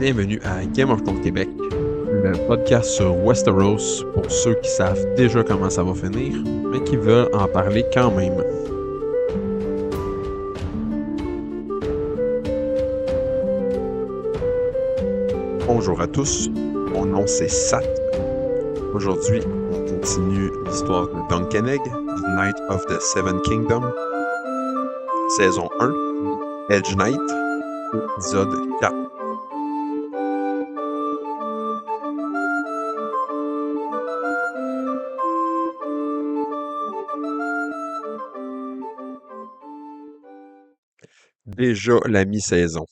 Bienvenue à Game of Thrones Québec, le podcast sur Westeros pour ceux qui savent déjà comment ça va finir, mais qui veulent en parler quand même. Bonjour à tous, mon nom c'est Sat. Aujourd'hui, on continue l'histoire de Dunk and Egg, The Night of the Seven Kingdoms, saison 1, Edge Knight, épisode 4. Déjà la mi-saison.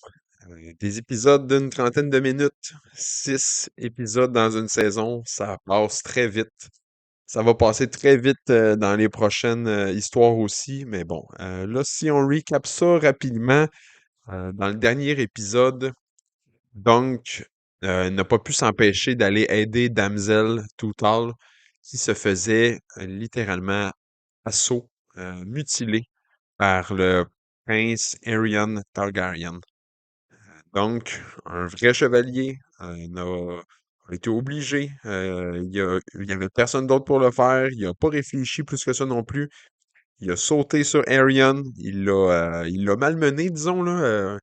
Des épisodes d'une trentaine de minutes, 6 épisodes dans une saison, ça passe très vite. Ça va passer très vite dans les prochaines histoires aussi, mais bon, là, si on recap ça rapidement, dans le dernier épisode, Dunk n'a pas pu s'empêcher d'aller aider Damsel Toothall, qui se faisait littéralement assaut, mutilé par le prince Aerion Targaryen. Donc, un vrai chevalier a été obligé. Il y avait personne d'autre pour le faire. Il n'a pas réfléchi plus que ça non plus. Il a sauté sur Aerion. Il l'a malmené, disons, là.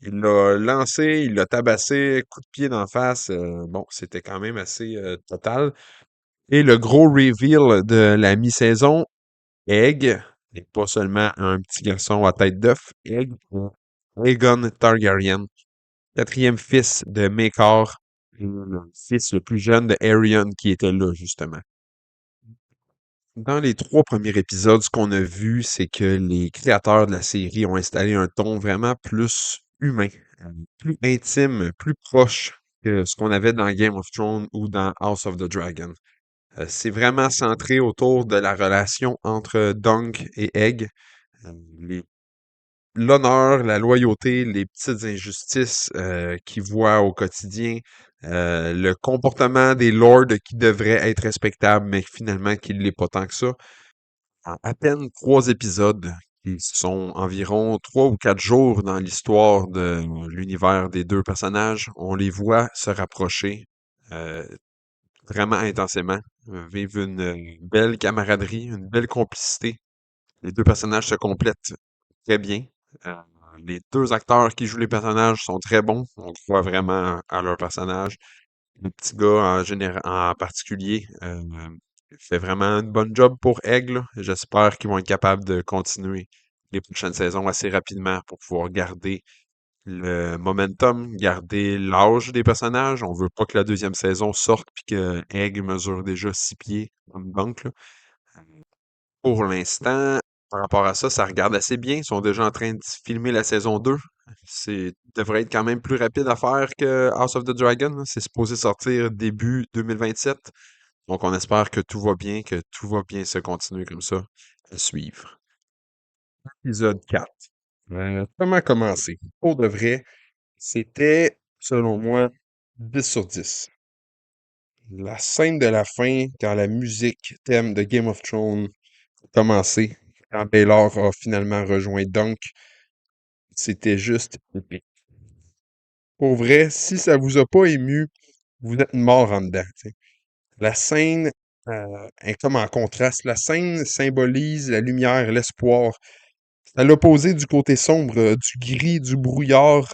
Il l'a lancé, il l'a tabassé, coup de pied d'en face. Bon, c'était quand même assez total. Et le gros reveal de la mi-saison, Egg n'est pas seulement un petit garçon à tête d'œuf. Egg, Aegon Targaryen, quatrième fils de Maekar, et le fils le plus jeune de Aerion qui était là, justement. Dans les 3 premiers épisodes, ce qu'on a vu, c'est que les créateurs de la série ont installé un ton vraiment plus humain, plus intime, plus proche que ce qu'on avait dans Game of Thrones ou dans House of the Dragon. C'est vraiment centré autour de la relation entre Dunk et Egg. Les L'honneur, la loyauté, les petites injustices qu'ils voient au quotidien, le comportement des lords qui devrait être respectable, mais finalement qui ne l'est pas tant que ça. En à peine 3 épisodes, qui sont environ 3 ou 4 jours dans l'histoire de l'univers des 2 personnages, on les voit se rapprocher euh, vraiment intensément, vivre une belle camaraderie, une belle complicité. Les 2 personnages se complètent très bien. Euh, les 2 acteurs qui jouent les personnages sont très bons. On croit vraiment à leur personnage. Le petit gars en particulier fait vraiment une bonne job pour Aigle. J'espère qu'ils vont être capables de continuer les prochaines saisons assez rapidement pour pouvoir garder le momentum, garder l'âge des personnages. On veut pas que la deuxième saison sorte puis que Egg mesure déjà 6 pieds comme banque, là. Pour l'instant, par rapport à ça, ça regarde assez bien. Ils sont déjà en train de filmer la saison 2. Devrait être quand même plus rapide à faire que House of the Dragon, là. C'est supposé sortir début 2027. Donc, on espère que tout va bien, que tout va bien se continuer comme ça à suivre. Épisode 4. Comment commencer? Pour de vrai, c'était, selon moi, 10 sur 10. La scène de la fin, quand la musique thème de Game of Thrones a commencé, quand Baylor a finalement rejoint Dunk, c'était juste épique. Pour vrai, si ça vous a pas ému, vous êtes mort en dedans, tu sais. La scène est comme en contraste. La scène symbolise la lumière, l'espoir. À l'opposé du côté sombre, du gris, du brouillard,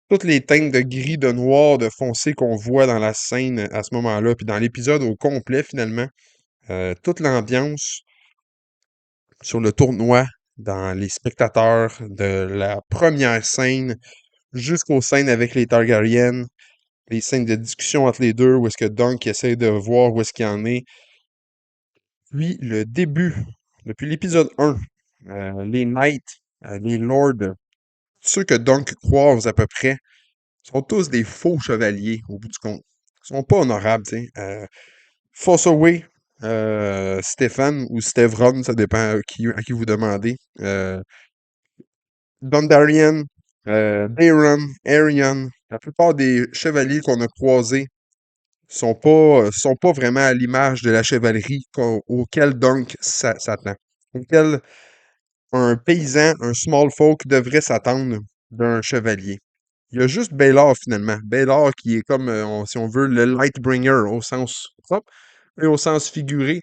toutes les teintes de gris, de noir, de foncé qu'on voit dans la scène à ce moment-là, puis dans l'épisode au complet finalement, toute l'ambiance sur le tournoi, dans les spectateurs, de la première scène jusqu'aux scènes avec les Targaryens, les scènes de discussion entre les deux, où est-ce que Dunk essaie de voir où est-ce qu'il en est. Puis le début, depuis l'épisode 1, les Knights, les Lords, ceux que Dunk croise à peu près, sont tous des faux chevaliers au bout du compte. Ils sont pas honorables, tu sais. Fossoway, Stéphane ou Stevron, ça dépend à qui vous demandez. Dondarrion, Daeron, Aerion, la plupart des chevaliers qu'on a croisés sont pas vraiment à l'image de la chevalerie auquel Dunk s'attend. Auquel un paysan, un small folk devrait s'attendre d'un chevalier. Il y a juste Baylor finalement. Baylor qui est comme, si on veut, le Lightbringer au sens propre et au sens figuré.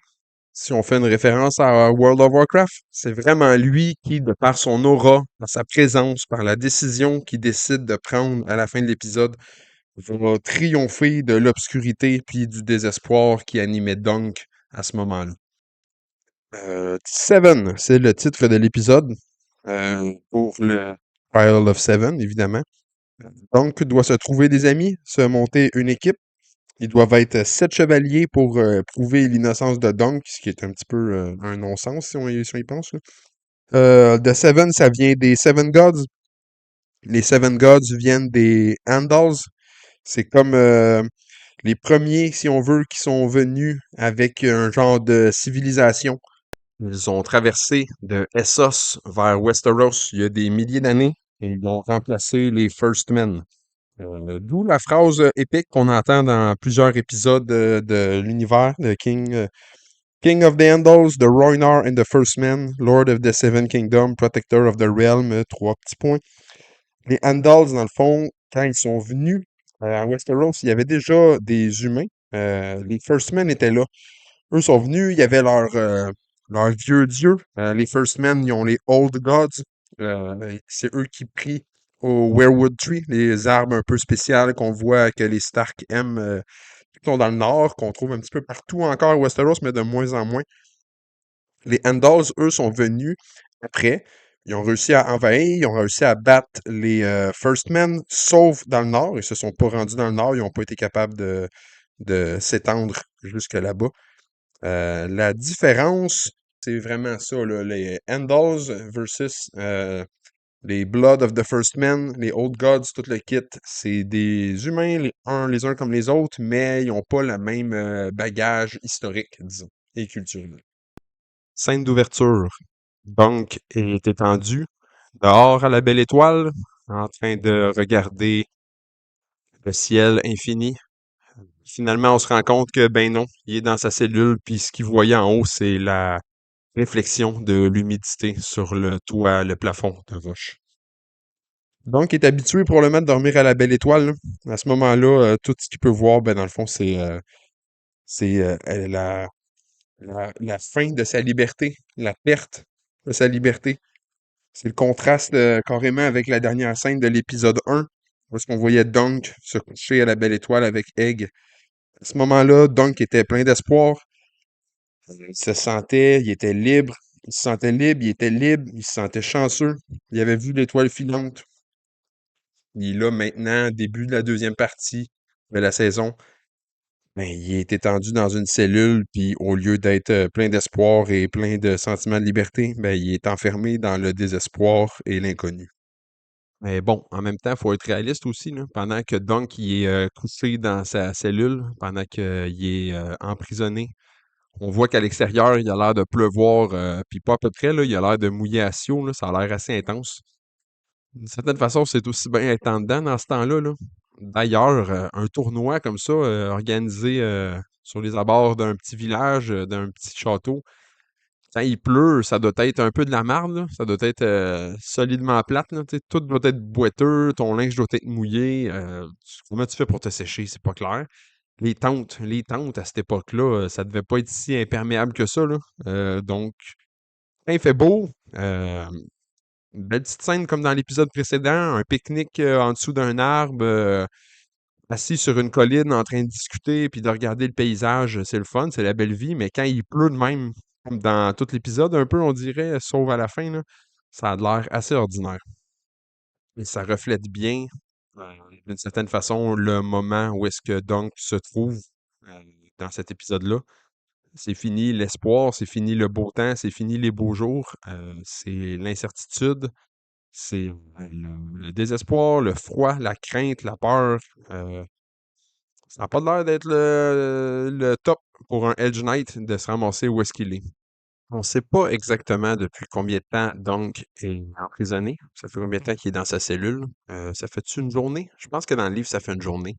Si on fait une référence à World of Warcraft, c'est vraiment lui qui, de par son aura, par sa présence, par la décision qu'il décide de prendre à la fin de l'épisode, va triompher de l'obscurité puis du désespoir qui animait Dunk à ce moment-là. Seven, c'est le titre de l'épisode pour le Trial of Seven, évidemment. Dunk doit se trouver des amis, se monter une équipe. Ils doivent être 7 chevaliers pour prouver l'innocence de Dunk, ce qui est un petit peu un non-sens si on y pense, là. The Seven, ça vient des Seven Gods. Les Seven Gods viennent des Andals. C'est comme les premiers, si on veut, qui sont venus avec un genre de civilisation. Ils ont traversé de Essos vers Westeros il y a des milliers d'années et ils ont remplacé les First Men. D'où la phrase épique qu'on entend dans plusieurs épisodes de l'univers de King of the Andals, the Rhoynar and the First Men, Lord of the Seven Kingdoms, Protector of the Realm, 3 petits points. Les Andals, dans le fond, quand ils sont venus à Westeros, il y avait déjà des humains. Les First Men étaient là. Eux sont venus, il y avait leur vieux dieu. Les First Men, ils ont les Old Gods. C'est eux qui prient au Werewood Tree, les arbres un peu spéciales qu'on voit que les Stark aiment, qui sont dans le nord, qu'on trouve un petit peu partout encore à Westeros, mais de moins en moins. Les Andals, eux, sont venus après. Ils ont réussi à envahir, ils ont réussi à battre les First Men, sauf dans le nord. Ils se sont pas rendus dans le nord, ils n'ont pas été capables de s'étendre jusque là-bas. La différence, c'est vraiment ça, là, les Andals versus les Blood of the First Men, les Old Gods, tout le kit. C'est des humains, les uns comme les autres, mais ils n'ont pas le même bagage historique, disons, et culturel. Scène d'ouverture. Dunk est étendu dehors à la belle étoile, en train de regarder le ciel infini. Finalement, on se rend compte que, ben non, il est dans sa cellule, puis ce qu'il voyait en haut, c'est la réflexion de l'humidité sur le toit, le plafond de roche. Donc, il est habitué probablement de dormir à la belle étoile, là. À ce moment-là, tout ce qu'il peut voir, ben, dans le fond, c'est la fin de sa liberté, la perte de sa liberté. C'est le contraste carrément avec la dernière scène de l'épisode 1, où est-ce qu'on voyait Dunk se coucher à la belle étoile avec Egg. À ce moment-là, Dunk était plein d'espoir. Il se sentait, il était libre. Il se sentait libre, il était libre, il se sentait chanceux. Il avait vu l'étoile filante. Il est là maintenant, début de la deuxième partie de la saison. Ben, il est étendu dans une cellule, puis au lieu d'être plein d'espoir et plein de sentiments de liberté, ben, il est enfermé dans le désespoir et l'inconnu. Mais bon, en même temps, il faut être réaliste aussi, là. Pendant que Dunk il est couché dans sa cellule, pendant qu'il est emprisonné, on voit qu'à l'extérieur, il a l'air de pleuvoir, puis pas à peu près, là, il a l'air de mouiller à sio, là, ça a l'air assez intense. D'une certaine façon, c'est aussi bien être en dedans dans ce temps-là, là. D'ailleurs, un tournoi comme ça, organisé sur les abords d'un petit village, d'un petit château, quand il pleut, ça doit être un peu de la marde, là. Ça doit être solidement plate, là, tu sais. Tout doit être boiteux, ton linge doit être mouillé. Comment tu fais pour te sécher? C'est pas clair. Les tentes à cette époque-là, ça devait pas être si imperméable que ça, là. Donc, quand il fait beau, une belle petite scène comme dans l'épisode précédent, un pique-nique en dessous d'un arbre, assis sur une colline en train de discuter puis de regarder le paysage, c'est le fun, c'est la belle vie, mais quand il pleut de même, comme dans tout l'épisode un peu, on dirait, sauf à la fin, là, ça a l'air assez ordinaire. Et ça reflète bien, d'une certaine façon, le moment où est-ce que Dunk se trouve euh, dans cet épisode-là. C'est fini l'espoir, c'est fini le beau temps, c'est fini les beaux jours, c'est l'incertitude, c'est le désespoir, le froid, la crainte, la peur. Ça n'a pas l'air d'être le top pour un Edge Knight de se ramasser où est-ce qu'il est. On ne sait pas exactement depuis combien de temps Dunk est emprisonné. Ça fait combien de temps qu'il est dans sa cellule. Ça fait-tu une journée? Je pense que dans le livre, ça fait une journée.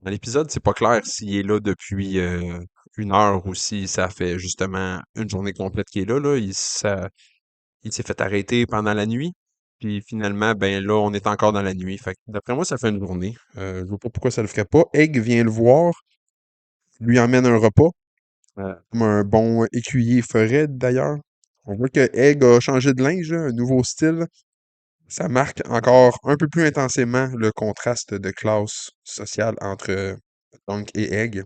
Dans l'épisode, c'est pas clair s'il est là depuis 1 heure ou si ça fait justement une journée complète qu'il est là. Il s'est fait arrêter pendant la nuit. Puis finalement, ben là, on est encore dans la nuit. Fait que d'après moi, ça fait une journée. Je vois pas pourquoi ça le ferait pas. Egg vient le voir, lui emmène un repas, comme un bon écuyer ferait d'ailleurs. On voit que Egg a changé de linge, là, un nouveau style. Ça marque encore un peu plus intensément le contraste de classe sociale entre Dunk et Egg.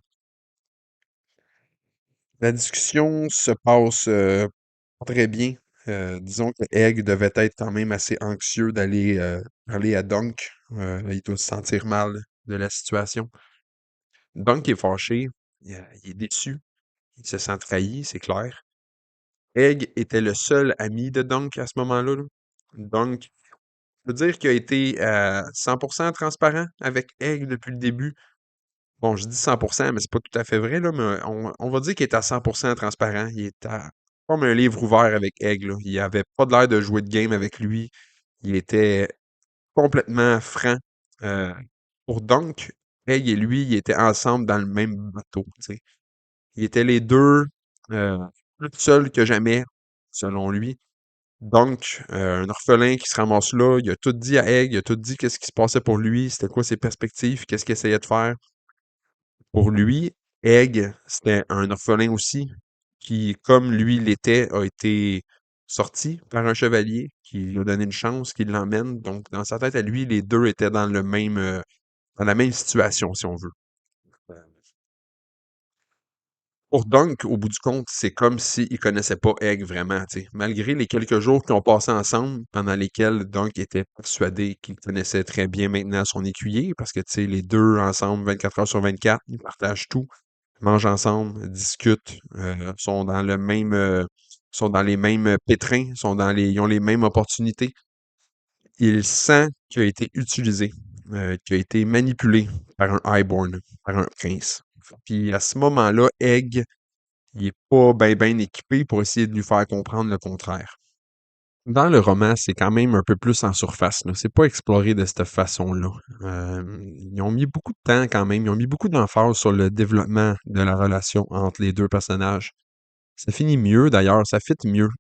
La discussion se passe pas très bien. Disons que Egg devait être quand même assez anxieux d'aller aller à Dunk. Il doit se sentir mal de la situation. Dunk est fâché, il est déçu, il se sent trahi, c'est clair. Egg était le seul ami de Dunk à ce moment-là, là. Dunk, je veux dire qu'il a été 100% transparent avec Egg depuis le début. Bon, je dis 100%, mais c'est pas tout à fait vrai, là, mais on va dire qu'il est à 100% transparent. Il est comme un livre ouvert avec Egg, là. Il avait pas de l'air de jouer de game avec lui. Il était complètement franc. Euh, pour Dunk, Egg et lui, ils étaient ensemble dans le même bateau, tu sais. Ils étaient les deux euh, plus seuls que jamais, selon lui. Donc, un orphelin qui se ramasse là, il a tout dit à Egg, il a tout dit qu'est-ce qui se passait pour lui, c'était quoi ses perspectives, qu'est-ce qu'il essayait de faire. Pour lui, Egg, c'était un orphelin aussi, qui, comme lui l'était, a été sorti par un chevalier qui lui a donné une chance, qui l'emmène. Donc, dans sa tête à lui, les deux étaient dans le même, dans la même situation, si on veut. Pour Dunk, au bout du compte, c'est comme s'il connaissait pas Egg vraiment, tu sais. Malgré les quelques jours qu'ils ont passés ensemble, pendant lesquels Dunk était persuadé qu'il connaissait très bien maintenant son écuyer, parce que, tu sais, les deux ensemble, 24 heures sur 24, ils partagent tout, mangent ensemble, discutent, sont dans le même, sont dans les mêmes pétrins, ils ont les mêmes opportunités. Il sent qu'il a été utilisé, qu'il a été manipulé par un Highborn, par un prince. Puis à ce moment-là, Egg il est pas ben équipé pour essayer de lui faire comprendre le contraire. Dans le roman, c'est quand même un peu plus en surface, là. C'est pas exploré de cette façon-là. Ils ont mis beaucoup de temps quand même, ils ont mis beaucoup d'emphase sur le développement de la relation entre les deux personnages. Ça finit mieux d'ailleurs, ça fit mieux,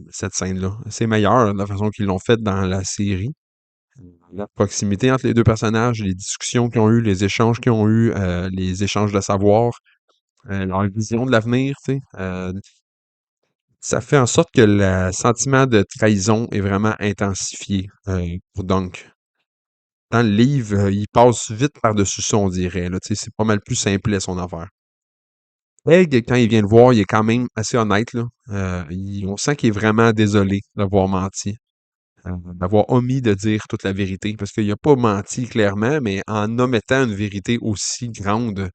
cette scène-là. C'est meilleur de la façon qu'ils l'ont faite dans la série. La proximité entre les deux personnages, les discussions qu'ils ont eues, les échanges qu'ils ont eus, les échanges de savoir, leur vision de l'avenir, tu sais. Ça fait en sorte que le sentiment de trahison est vraiment intensifié pour Dunk. Dans le livre, il passe vite par-dessus ça, on dirait. Là, tu sais, c'est pas mal plus simplet son affaire. Egg, quand il vient le voir, il est quand même assez honnête. Là. On sent qu'il est vraiment désolé d'avoir menti, d'avoir omis de dire toute la vérité, parce qu'il n'a pas menti clairement, mais en omettant une vérité aussi grande,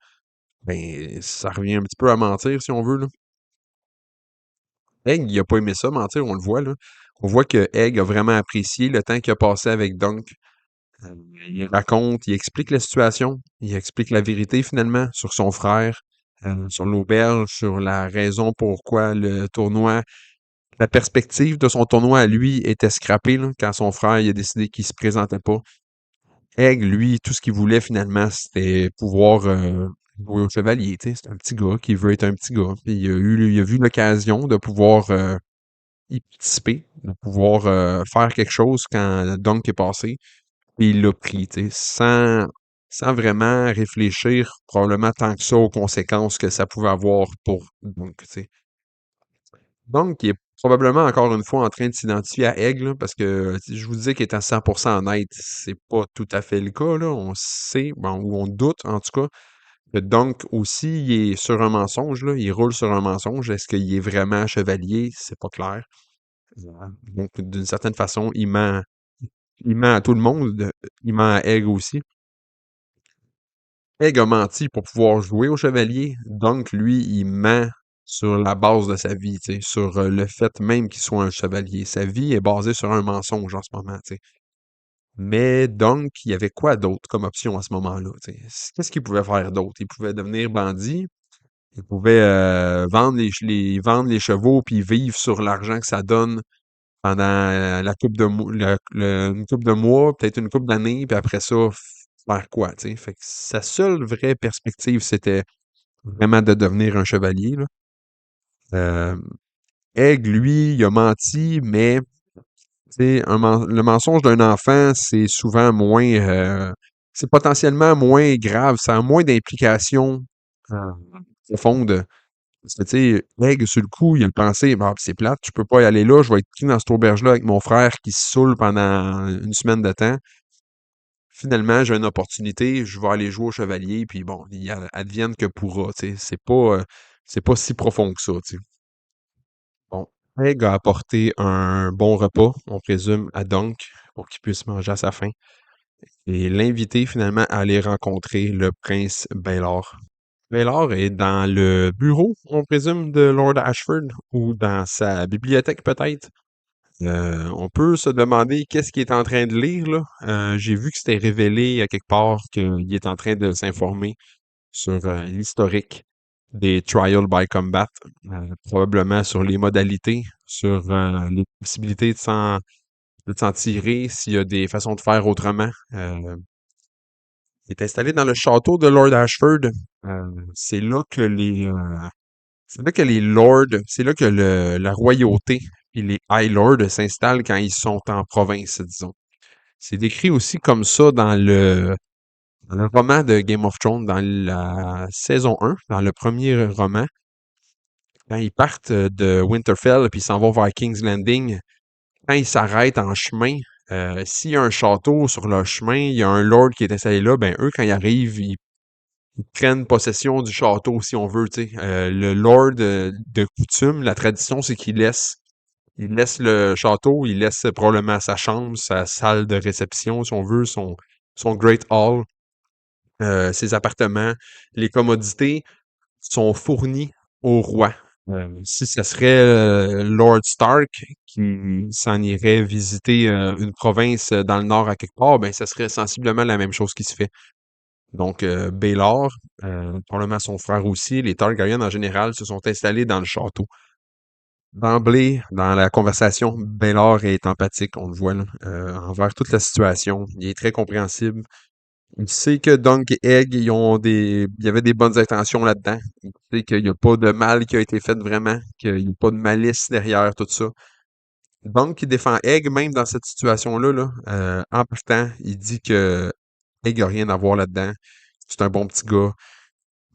ben ça revient un petit peu à mentir, si on veut. Là. Egg, il a pas aimé ça, mentir, on le voit, là. On voit que Egg a vraiment apprécié le temps qu'il a passé avec Dunk. Euh, il raconte, il explique la situation, il explique la vérité finalement sur son frère, sur l'auberge, sur la raison pourquoi le tournoi, la perspective de son tournoi à lui était scrappée là, quand son frère il a décidé qu'il se présentait pas. Egg, lui, tout ce qu'il voulait finalement, c'était pouvoir jouer au chevalier. Tu sais. C'est un petit gars qui veut être un petit gars. Puis il a vu l'occasion de pouvoir y participer, de pouvoir faire quelque chose quand Dunk est passé. Et il l'a pris, tu sais, sans vraiment réfléchir probablement tant que ça aux conséquences que ça pouvait avoir pour Dunk, tu sais. Dunk, il est probablement encore une fois en train de s'identifier à Egg, là, parce que si je vous disais qu'il est à 100% honnête, c'est pas tout à fait le cas, là. On sait, bon, ou on doute en tout cas, que Dunk aussi, il est sur un mensonge, là. Il roule sur un mensonge. Est-ce qu'il est vraiment chevalier? C'est pas clair. Donc, d'une certaine façon, il ment à tout le monde, il ment à Egg aussi. Egg a menti pour pouvoir jouer au chevalier, donc lui, il ment sur la base de sa vie, tu sais, sur le fait même qu'il soit un chevalier. Sa vie est basée sur un mensonge en ce moment, tu sais. Mais donc, il y avait quoi d'autre comme option à ce moment-là, tu sais? Qu'est-ce qu'il pouvait faire d'autre? Il pouvait devenir bandit, il pouvait vendre vendre les chevaux puis vivre sur l'argent que ça donne pendant la coupe de une coupe de mois, peut-être une coupe d'années, puis après ça, faire quoi, tu sais? Fait que sa seule vraie perspective, c'était vraiment de devenir un chevalier, là. Euh, Egg, lui, il a menti, mais Tu sais, le mensonge d'un enfant, c'est souvent moins, c'est potentiellement moins grave, ça a moins d'implications euh, profondes. Parce que, tu sais, Meg, sur le coup, il a pensé, bah, c'est plate, je peux pas y aller là, je vais être pris dans cette auberge-là avec mon frère qui se saoule pendant une semaine de temps. Finalement, j'ai une opportunité, je vais aller jouer au chevalier, puis bon, advienne que pourra, tu sais. C'est pas si profond que ça, tu sais. Bon, Meg a apporté un bon repas, on présume, à Dunk, pour qu'il puisse manger à sa faim, et l'inviter finalement à aller rencontrer le prince Baelor. Baelor est dans le bureau, on présume, de Lord Ashford, ou dans sa bibliothèque peut-être. On peut se demander qu'est-ce qu'il est en train de lire, là. J'ai vu que c'était révélé à quelque part qu'il est en train de s'informer sur l'historique des Trial by Combat, probablement sur les modalités, sur les possibilités de s'en tirer, s'il y a des façons de faire autrement. Il est installé dans le château de Lord Ashford. C'est là que les lords, c'est là que la royauté et les high lords s'installent quand ils sont en province, disons. C'est décrit aussi comme ça dans le roman de Game of Thrones, dans la saison 1, dans le premier roman. Quand ils partent de Winterfell puis ils s'en vont vers King's Landing, quand ils s'arrêtent en chemin, s'il y a un château sur leur chemin, il y a un lord qui est installé là, ben eux, quand ils arrivent, ils prennent possession du château, si on veut, tu sais. Le lord de coutume, la tradition, c'est qu'il laisse le château, il laisse probablement sa chambre, sa salle de réception, si on veut, son Great Hall, ses appartements, les commodités sont fournis au roi. Si ce serait Lord Stark qui s'en irait visiter une province dans le nord à quelque part, ben ça serait sensiblement la même chose qui se fait. Donc, Baelor, probablement son frère aussi, les Targaryens en général se sont installés dans le château. D'emblée, dans la conversation, Baylor est empathique, on le voit là, envers toute la situation. Il est très compréhensible. Il sait que Dunk et Egg, il y avait des bonnes intentions là-dedans. Il sait qu'il n'y a pas de mal qui a été fait vraiment, qu'il n'y a pas de malice derrière tout ça. Dunk qui défend Egg, même dans cette situation-là, là, en partant, il dit que Egg n'a rien à voir là-dedans. C'est un bon petit gars.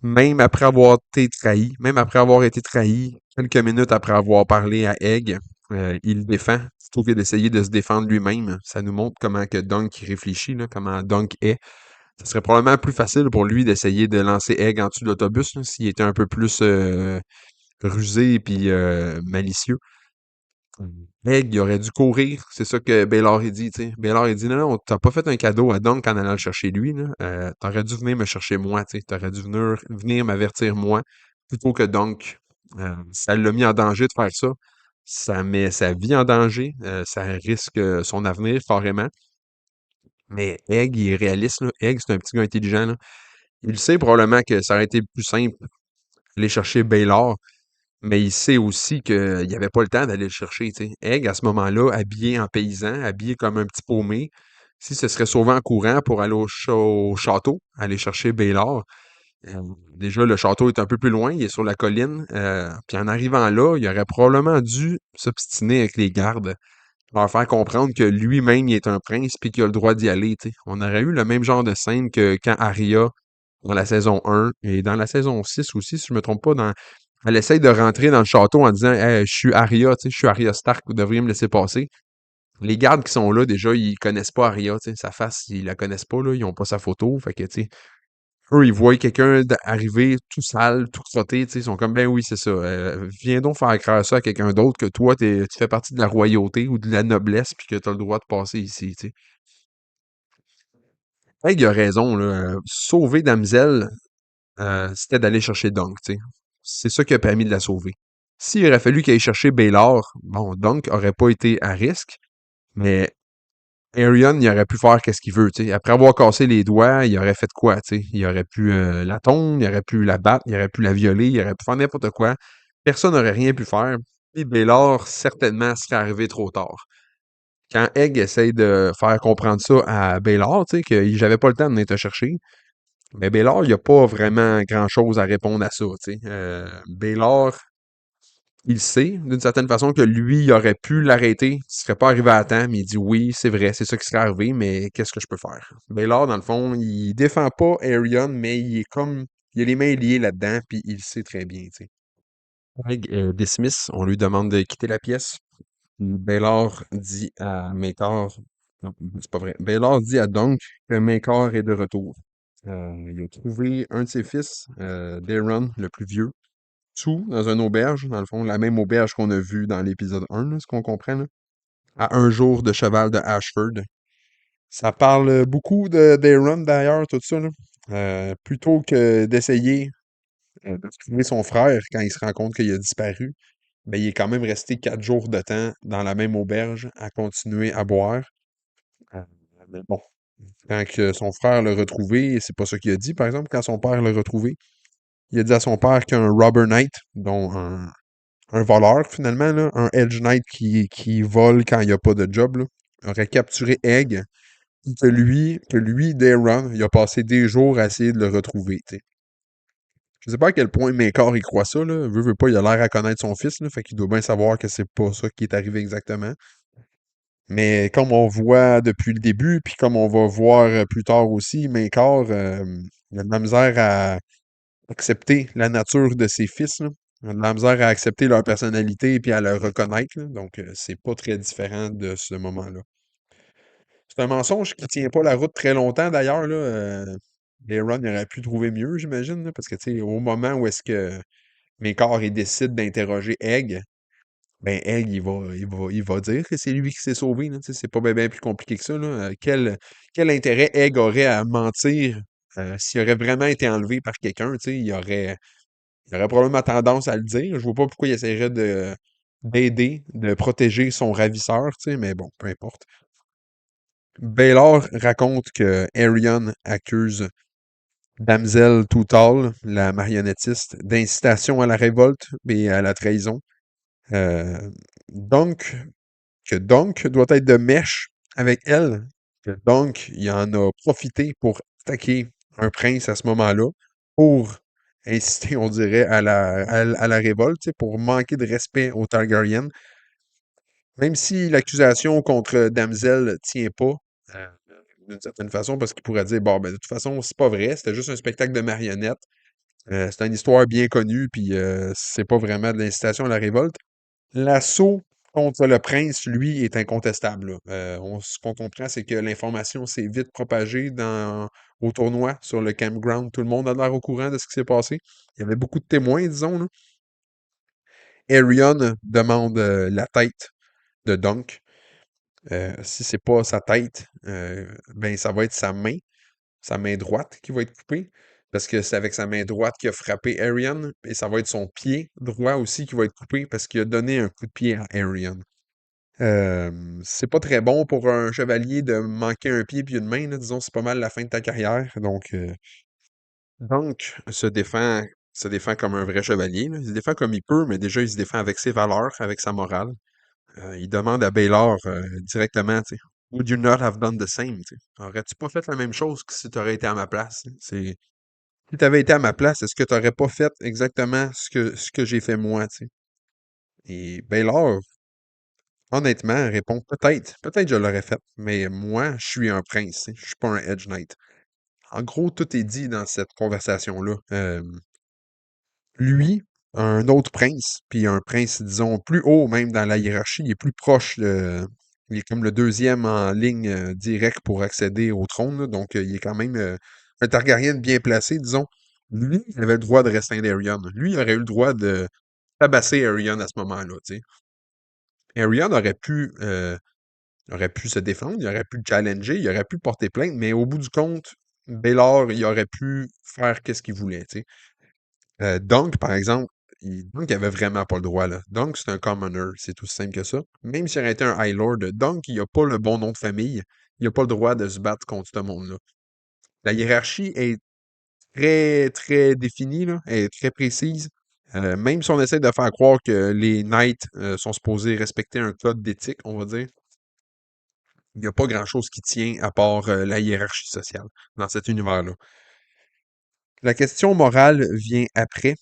Même après avoir été trahi, quelques minutes après avoir parlé à Egg, il le défend, plutôt que d'essayer de se défendre lui-même. Ça nous montre comment que Dunk réfléchit, là, comment Dunk est. Ça serait probablement plus facile pour lui d'essayer de lancer Egg en dessous de l'autobus, là, s'il était un peu plus rusé et malicieux. Egg, il aurait dû courir, c'est ça que Baylor a dit, tu sais. Baylor a dit non, non, t'as pas fait un cadeau à Dunk en allant le chercher lui, là. T'aurais dû venir me chercher moi, tu sais. T'aurais dû venir m'avertir moi plutôt que Dunk. Ça l'a mis en danger de faire ça. Ça met sa vie en danger. Ça risque son avenir carrément. Mais Egg, il est réaliste, là. Egg, c'est un petit gars intelligent, là. Il sait probablement que ça aurait été plus simple d'aller chercher Baylor, mais il sait aussi qu'il n'y avait pas le temps d'aller le chercher, tu sais. Egg, à ce moment-là, habillé en paysan, habillé comme un petit paumé, si se serait sauvé en courant pour aller au château, aller chercher Baylor, déjà, le château est un peu plus loin, il est sur la colline, puis en arrivant là, il aurait probablement dû s'obstiner avec les gardes, leur faire comprendre que lui-même, il est un prince puis qu'il a le droit d'y aller, tu sais. On aurait eu le même genre de scène que quand Arya, dans la saison 1 et dans la saison 6 aussi, si je me trompe pas, elle essaye de rentrer dans le château en disant hey, je suis Arya, tu sais, je suis Arya Stark, vous devriez me laisser passer. Les gardes qui sont là, déjà, ils connaissent pas Arya, tu sais, sa face, ils la connaissent pas, là, ils ont pas sa photo, fait que, tu sais, eux, ils voient quelqu'un arriver tout sale, tout crotté, tu sais, ils sont comme, ben oui, c'est ça, viens donc faire croire ça à quelqu'un d'autre que toi, tu fais partie de la royauté ou de la noblesse, puis que tu as le droit de passer ici, tu sais. Hey, il a raison, là, sauver Damsel, c'était d'aller chercher Dunk, tu sais. C'est ça qui a permis de la sauver. S'il aurait fallu qu'elle aille chercher Baylor, bon, Dunk aurait pas été à risque, mais Arion, il aurait pu faire qu'est-ce qu'il veut, tu sais. Après avoir cassé les doigts, il aurait fait quoi, tu sais. Il aurait pu la tondre, il aurait pu la battre, il aurait pu la violer, il aurait pu faire n'importe quoi. Personne n'aurait rien pu faire. Et Baylor, certainement, serait arrivé trop tard. Quand Egg essaye de faire comprendre ça à Baylor, tu sais, que j'avais pas le temps de venir te chercher, mais Baylor, il y a pas vraiment grand-chose à répondre à ça, tu sais. Baylor, Il sait, d'une certaine façon, que lui, il aurait pu l'arrêter, il serait pas arrivé à temps, mais il dit oui, c'est vrai, c'est ça qui serait arrivé, mais qu'est-ce que je peux faire? Baylor, dans le fond, il défend pas Arion, mais il est comme, il a les mains liées là-dedans, puis il le sait très bien, tu sais. Greg dismiss, on lui demande de quitter la pièce. Baylor dit à Maker, non, c'est pas vrai. Baylor dit à Dunk que Maker est de retour. Il a trouvé un de ses fils, Daron, le plus vieux, sous dans une auberge, dans le fond, la même auberge qu'on a vue dans l'épisode 1, là, ce qu'on comprend, là, à un jour de cheval de Ashford. Ça parle beaucoup de Daron d'ailleurs, tout ça, là. Plutôt que d'essayer de trouver son frère quand il se rend compte qu'il a disparu, ben, il est quand même resté 4 jours de temps dans la même auberge à continuer à boire. Euh, mais bon, quand que son frère l'a retrouvé, c'est pas ça qu'il a dit, par exemple, quand son père l'a retrouvé, il a dit à son père qu'un robber knight, dont un voleur finalement, là, un Edge Knight qui vole quand il n'y a pas de job, là, aurait capturé Egg, et que lui, Daron, il a passé des jours à essayer de le retrouver. Tu sais. Je sais pas à quel point Maker il croit ça, là. Veut pas, il a l'air à connaître son fils, là, fait qu'il doit bien savoir que c'est pas ça qui est arrivé exactement. Mais comme on voit depuis le début, puis comme on va voir plus tard aussi, Maker, il a de la misère à accepter la nature de ses fils, là. Il a de la misère à accepter leur personnalité puis à le reconnaître, là. Donc, c'est pas très différent de ce moment-là. C'est un mensonge qui tient pas la route très longtemps, d'ailleurs, là. Aaron il aurait pu trouver mieux, j'imagine, là, parce que, tu sais, au moment où est-ce que Maker, il décide d'interroger Egg, ben Egg, il va dire que c'est lui qui s'est sauvé, là, tu sais, c'est pas bien plus compliqué que ça, là. Quel intérêt Egg aurait à mentir s'il aurait vraiment été enlevé par quelqu'un, tu sais, il aurait probablement tendance à le dire. Je vois pas pourquoi il essaierait d'aider, de protéger son ravisseur, tu sais, mais bon, peu importe. Baylor raconte que Arion accuse Damsel Toothall, la marionnettiste, d'incitation à la révolte et à la trahison. Euh, donc, que Dunk doit être de mèche avec elle, que Dunk, il en a profité pour attaquer un prince à ce moment-là, pour inciter, on dirait, à la révolte, tu sais, pour manquer de respect aux Targaryens. Même si l'accusation contre Damsel tient pas, euh, d'une certaine façon, parce qu'il pourrait dire, bon, ben, de toute façon, c'est pas vrai, c'était juste un spectacle de marionnettes. C'est une histoire bien connue, puis c'est pas vraiment de l'incitation à la révolte. L'assaut contre le prince, lui, est incontestable, là. Ce qu'on comprend, c'est que l'information s'est vite propagée au tournoi, sur le campground. Tout le monde a l'air au courant de ce qui s'est passé. Il y avait beaucoup de témoins, disons, là. Arion demande la tête de Dunk. Si c'est pas sa tête, ben ça va être sa main droite qui va être coupée. Parce que c'est avec sa main droite qu'il a frappé Arion. Et ça va être son pied droit aussi qui va être coupé parce qu'il a donné un coup de pied à Arion. C'est pas très bon pour un chevalier de manquer un pied puis une main, là, disons, c'est pas mal la fin de ta carrière. Donc se défend comme un vrai chevalier, là. Il se défend comme il peut, mais déjà, il se défend avec ses valeurs, avec sa morale. Il demande à Baylor directement, tu sais, Would you not have done the same? Tu sais? Aurais-tu pas fait la même chose que si tu aurais été à ma place? Si tu avais été à ma place, est-ce que tu n'aurais pas fait exactement ce que j'ai fait moi? Tu sais? Et Baylor, honnêtement, répond peut-être, peut-être je l'aurais fait, mais moi, je suis un prince, je suis pas un Edge Knight. En gros, tout est dit dans cette conversation-là. Lui, un autre prince, puis un prince, disons, plus haut même dans la hiérarchie, il est plus proche il est comme le deuxième en ligne directe pour accéder au trône, là, donc il est quand même un Targaryen bien placé, disons. Lui, il avait le droit de restreindre Aerion. Lui, il aurait eu le droit de tabasser Aerion à ce moment-là, tu sais. Aerion aurait pu se défendre, il aurait pu le challenger, il aurait pu porter plainte, mais au bout du compte, Baylor, il aurait pu faire qu'est-ce qu'il voulait, tu sais. Dunk, par exemple, Dunk avait vraiment pas le droit, là. Dunk, c'est un commoner, c'est aussi simple que ça. Même s'il aurait été un High Lord, Dunk, il a pas le bon nom de famille, il a pas le droit de se battre contre ce monde-là. La hiérarchie est très, très définie, là, elle est très précise. Même si on essaie de faire croire que les Knights sont supposés respecter un code d'éthique, on va dire, il n'y a pas grand-chose qui tient à part la hiérarchie sociale dans cet univers-là. La question morale vient après.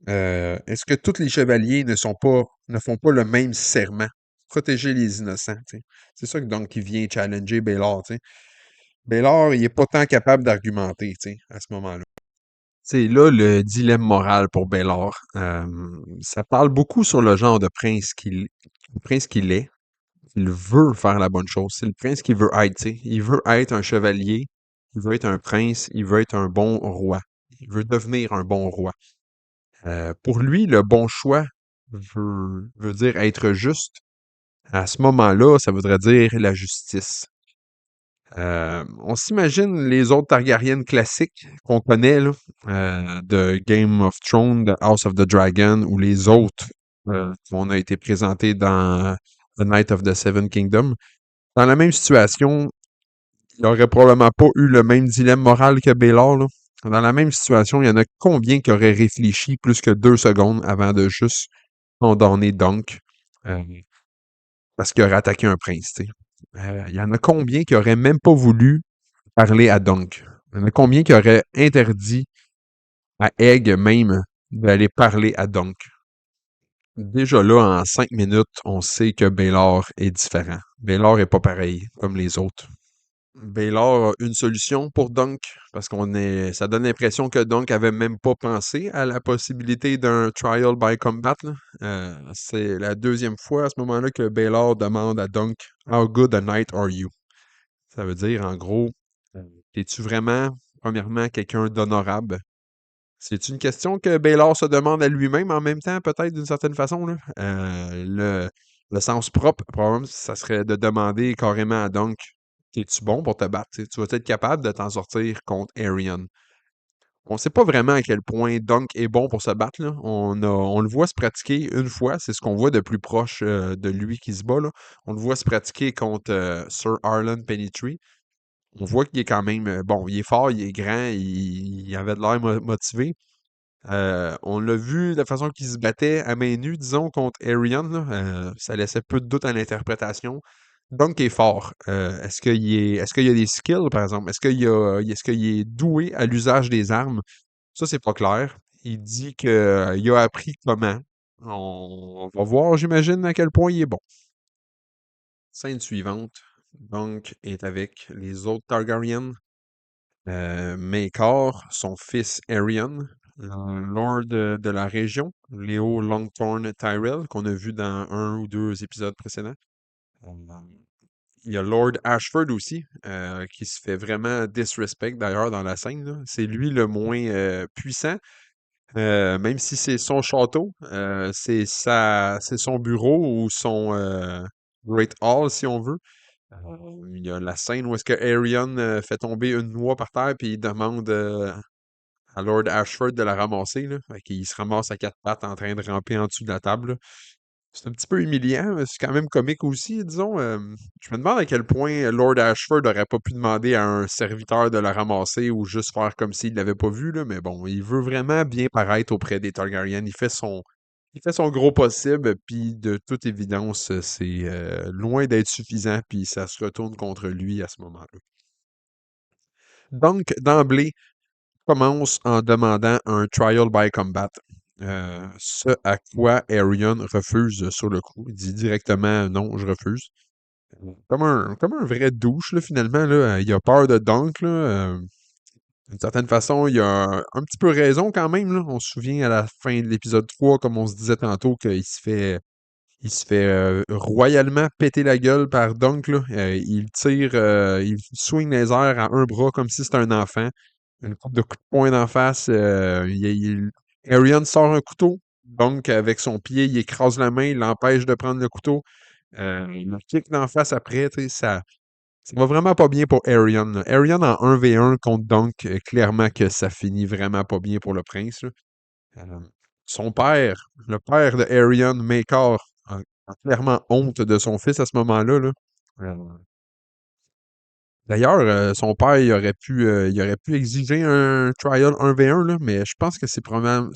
Est-ce que tous les chevaliers ne font pas le même serment? Protéger les innocents, tu sais. C'est ça que donc il vient challenger Baylor, tu sais. Baylor, il est pas tant capable d'argumenter, tu sais, à ce moment-là. C'est là le dilemme moral pour Baylor. Ça parle beaucoup sur le genre de prince qu'il est. Il veut faire la bonne chose. C'est le prince qu'il veut être, tu sais. Il veut être un chevalier, il veut être un prince, il veut être un bon roi. Il veut devenir un bon roi. Pour lui, le bon choix veut dire être juste. À ce moment-là, ça voudrait dire la justice. On s'imagine les autres Targaryens classiques qu'on connaît, là, de Game of Thrones, de House of the Dragon, ou les autres qu'on a été présentés dans The Night of the Seven Kingdoms. Dans la même situation, il n'aurait probablement pas eu le même dilemme moral que Baylor, là. Dans la même situation, il y en a combien qui auraient réfléchi plus que 2 secondes avant de juste condamner Dunk euh, parce qu'il aurait attaqué un prince, tu sais. Il y en a combien qui auraient même pas voulu parler à Dunk? Il y en a combien qui auraient interdit à Egg même d'aller parler à Dunk? Déjà là, en 5 minutes, on sait que Baylor est différent. Baylor est pas pareil comme les autres. Baylor a une solution pour Dunk, parce ça donne l'impression que Dunk avait même pas pensé à la possibilité d'un trial by combat, là. C'est la deuxième fois à ce moment-là que Baylor demande à Dunk How good a knight are you? Ça veut dire en gros, euh, es-tu vraiment, premièrement, quelqu'un d'honorable? C'est une question que Baylor se demande à lui-même en même temps, peut-être d'une certaine façon, là. Le sens propre, probablement, ça serait de demander carrément à Dunk, es-tu bon pour te battre? T'sais, tu vas être capable de t'en sortir contre Arion? On ne sait pas vraiment à quel point Dunk est bon pour se battre, là. On le voit se pratiquer une fois, c'est ce qu'on voit de plus proche de lui qui se bat, là. On le voit se pratiquer contre Sir Arlen Pennytree. On voit qu'il est quand même, bon, il est fort, il est grand, il avait de l'air motivé. On l'a vu de la façon qu'il se battait à main nue, disons, contre Arion, là, ça laissait peu de doute à l'interprétation. Dunk est fort. Est-ce qu'il y a des skills, par exemple? Est-ce qu'il est doué à l'usage des armes? Ça, c'est pas clair. Il dit qu'il a appris comment. On va voir, j'imagine, à quel point il est bon. Scène suivante. Dunk est avec les autres Targaryens. Maekar, son fils Arion, le lord de la région, Léo Longthorn Tyrell, qu'on a vu dans un ou deux épisodes précédents. Euh, Il y a Lord Ashford aussi, qui se fait vraiment disrespect d'ailleurs dans la scène, là. C'est lui le moins puissant, même si c'est son château, c'est son bureau ou son Great Hall, si on veut. Il y a la scène où est-ce que Arion fait tomber une noix par terre puis il demande à Lord Ashford de la ramasser, là. Fait qu'il se ramasse à quatre pattes en train de ramper en dessous de la table, là. C'est un petit peu humiliant, mais c'est quand même comique aussi, disons. Je me demande à quel point Lord Ashford aurait pas pu demander à un serviteur de la ramasser ou juste faire comme s'il l'avait pas vu, là. Mais bon, il veut vraiment bien paraître auprès des Targaryens. Il fait son gros possible, puis de toute évidence, c'est loin d'être suffisant, puis ça se retourne contre lui à ce moment-là. Donc, d'emblée, commence en demandant un trial by combat. Ce à quoi Arion refuse sur le coup. Il dit directement non, je refuse. Comme un vrai douche, là, finalement. Là. Il a peur de Dunk. Là. D'une certaine façon, il a un petit peu raison quand même. Là. On se souvient à la fin de l'épisode 3, comme on se disait tantôt, il se fait royalement péter la gueule par Dunk. Là. Il swing les airs à un bras comme si c'était un enfant. Une coupe de coups de poing d'en face. Arion sort un couteau. Donc, avec son pied, il écrase la main, il l'empêche de prendre le couteau. Il le kick d'en face après. Ça va vraiment pas bien pour Arion, là. Arion en 1v1 contre Dunk, clairement que ça finit vraiment pas bien pour le prince, là. Euh, Son père, le père de Arion, Maekar, a clairement honte de son fils à ce moment-là, là. Euh, D'ailleurs, son père, il aurait pu exiger un trial 1v1, là, mais je pense que c'est probablement,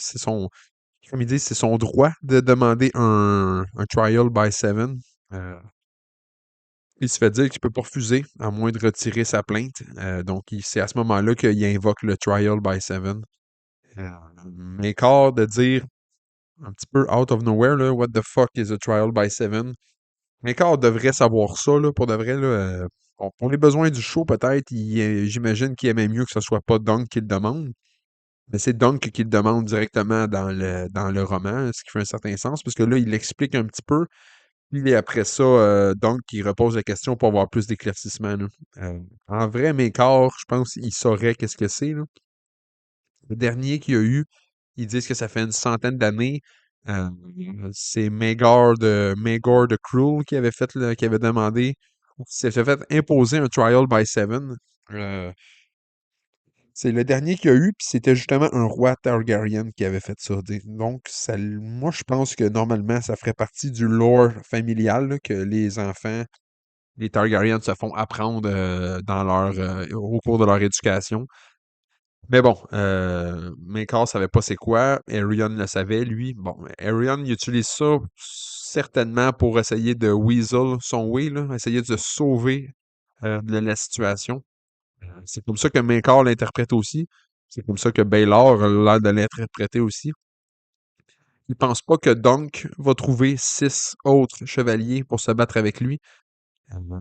comme il dit, c'est son droit de demander un trial by seven. Euh, il se fait dire qu'il peut pas refuser, à moins de retirer sa plainte. Donc, c'est à ce moment-là qu'il invoque le trial by seven. Euh, mais quart de dire un petit peu out of nowhere, là. What the fuck is a trial by seven? Maker devrait savoir ça, là, pour de vrai, là. Bon, pour les besoins du show, peut-être, j'imagine qu'il aimait mieux que ce soit pas Dunk qui le demande. Mais c'est Dunk qui le demande directement dans le roman, ce qui fait un certain sens, parce que là, il l'explique un petit peu. Puis après ça, Dunk qui repose la question pour avoir plus d'éclaircissement, là. En vrai, Maker, je pense qu'il saurait qu'est-ce que c'est, là. Le dernier qu'il y a eu, ils disent que ça fait une centaine d'années. Euh, c'est Magor de Cruel qui avait qui avait demandé, ou qui s'est fait imposer un trial by seven. Euh, c'est le dernier qu'il y a eu, puis c'était justement un roi Targaryen qui avait fait ça. Donc, moi, je pense que normalement, ça ferait partie du lore familial là, que les enfants, les Targaryens se font apprendre au cours de leur éducation. Mais bon, Maekar savait pas c'est quoi. Aerion le savait, lui. Bon, Aerion, il utilise ça certainement pour essayer de weasel son way, là, essayer de se sauver de la situation. C'est comme ça que Maekar l'interprète aussi. C'est comme ça que Baylor a l'air de l'interpréter aussi. Il pense pas que Dunk va trouver 6 autres chevaliers pour se battre avec lui.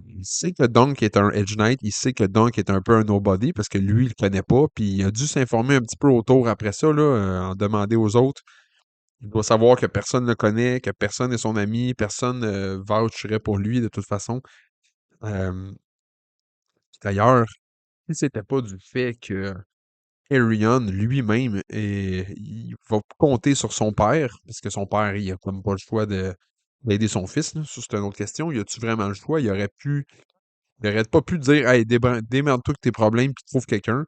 Il sait que Dunk est un Edge Knight, il sait que Dunk est un peu un nobody parce que lui, il le connaît pas, puis il a dû s'informer un petit peu autour après ça, là, en demander aux autres. Il doit savoir que personne ne le connaît, que personne n'est son ami, personne ne voucherait pour lui de toute façon. Euh, D'ailleurs, si c'était pas du fait que Arion lui-même, il va compter sur son père, parce que son père, il a comme pas le choix d'aider son fils, là. Ça, c'est une autre question. Il a-tu vraiment le choix? Il aurait pas pu dire, hey, démerde-toi que tes problèmes, puis trouve quelqu'un.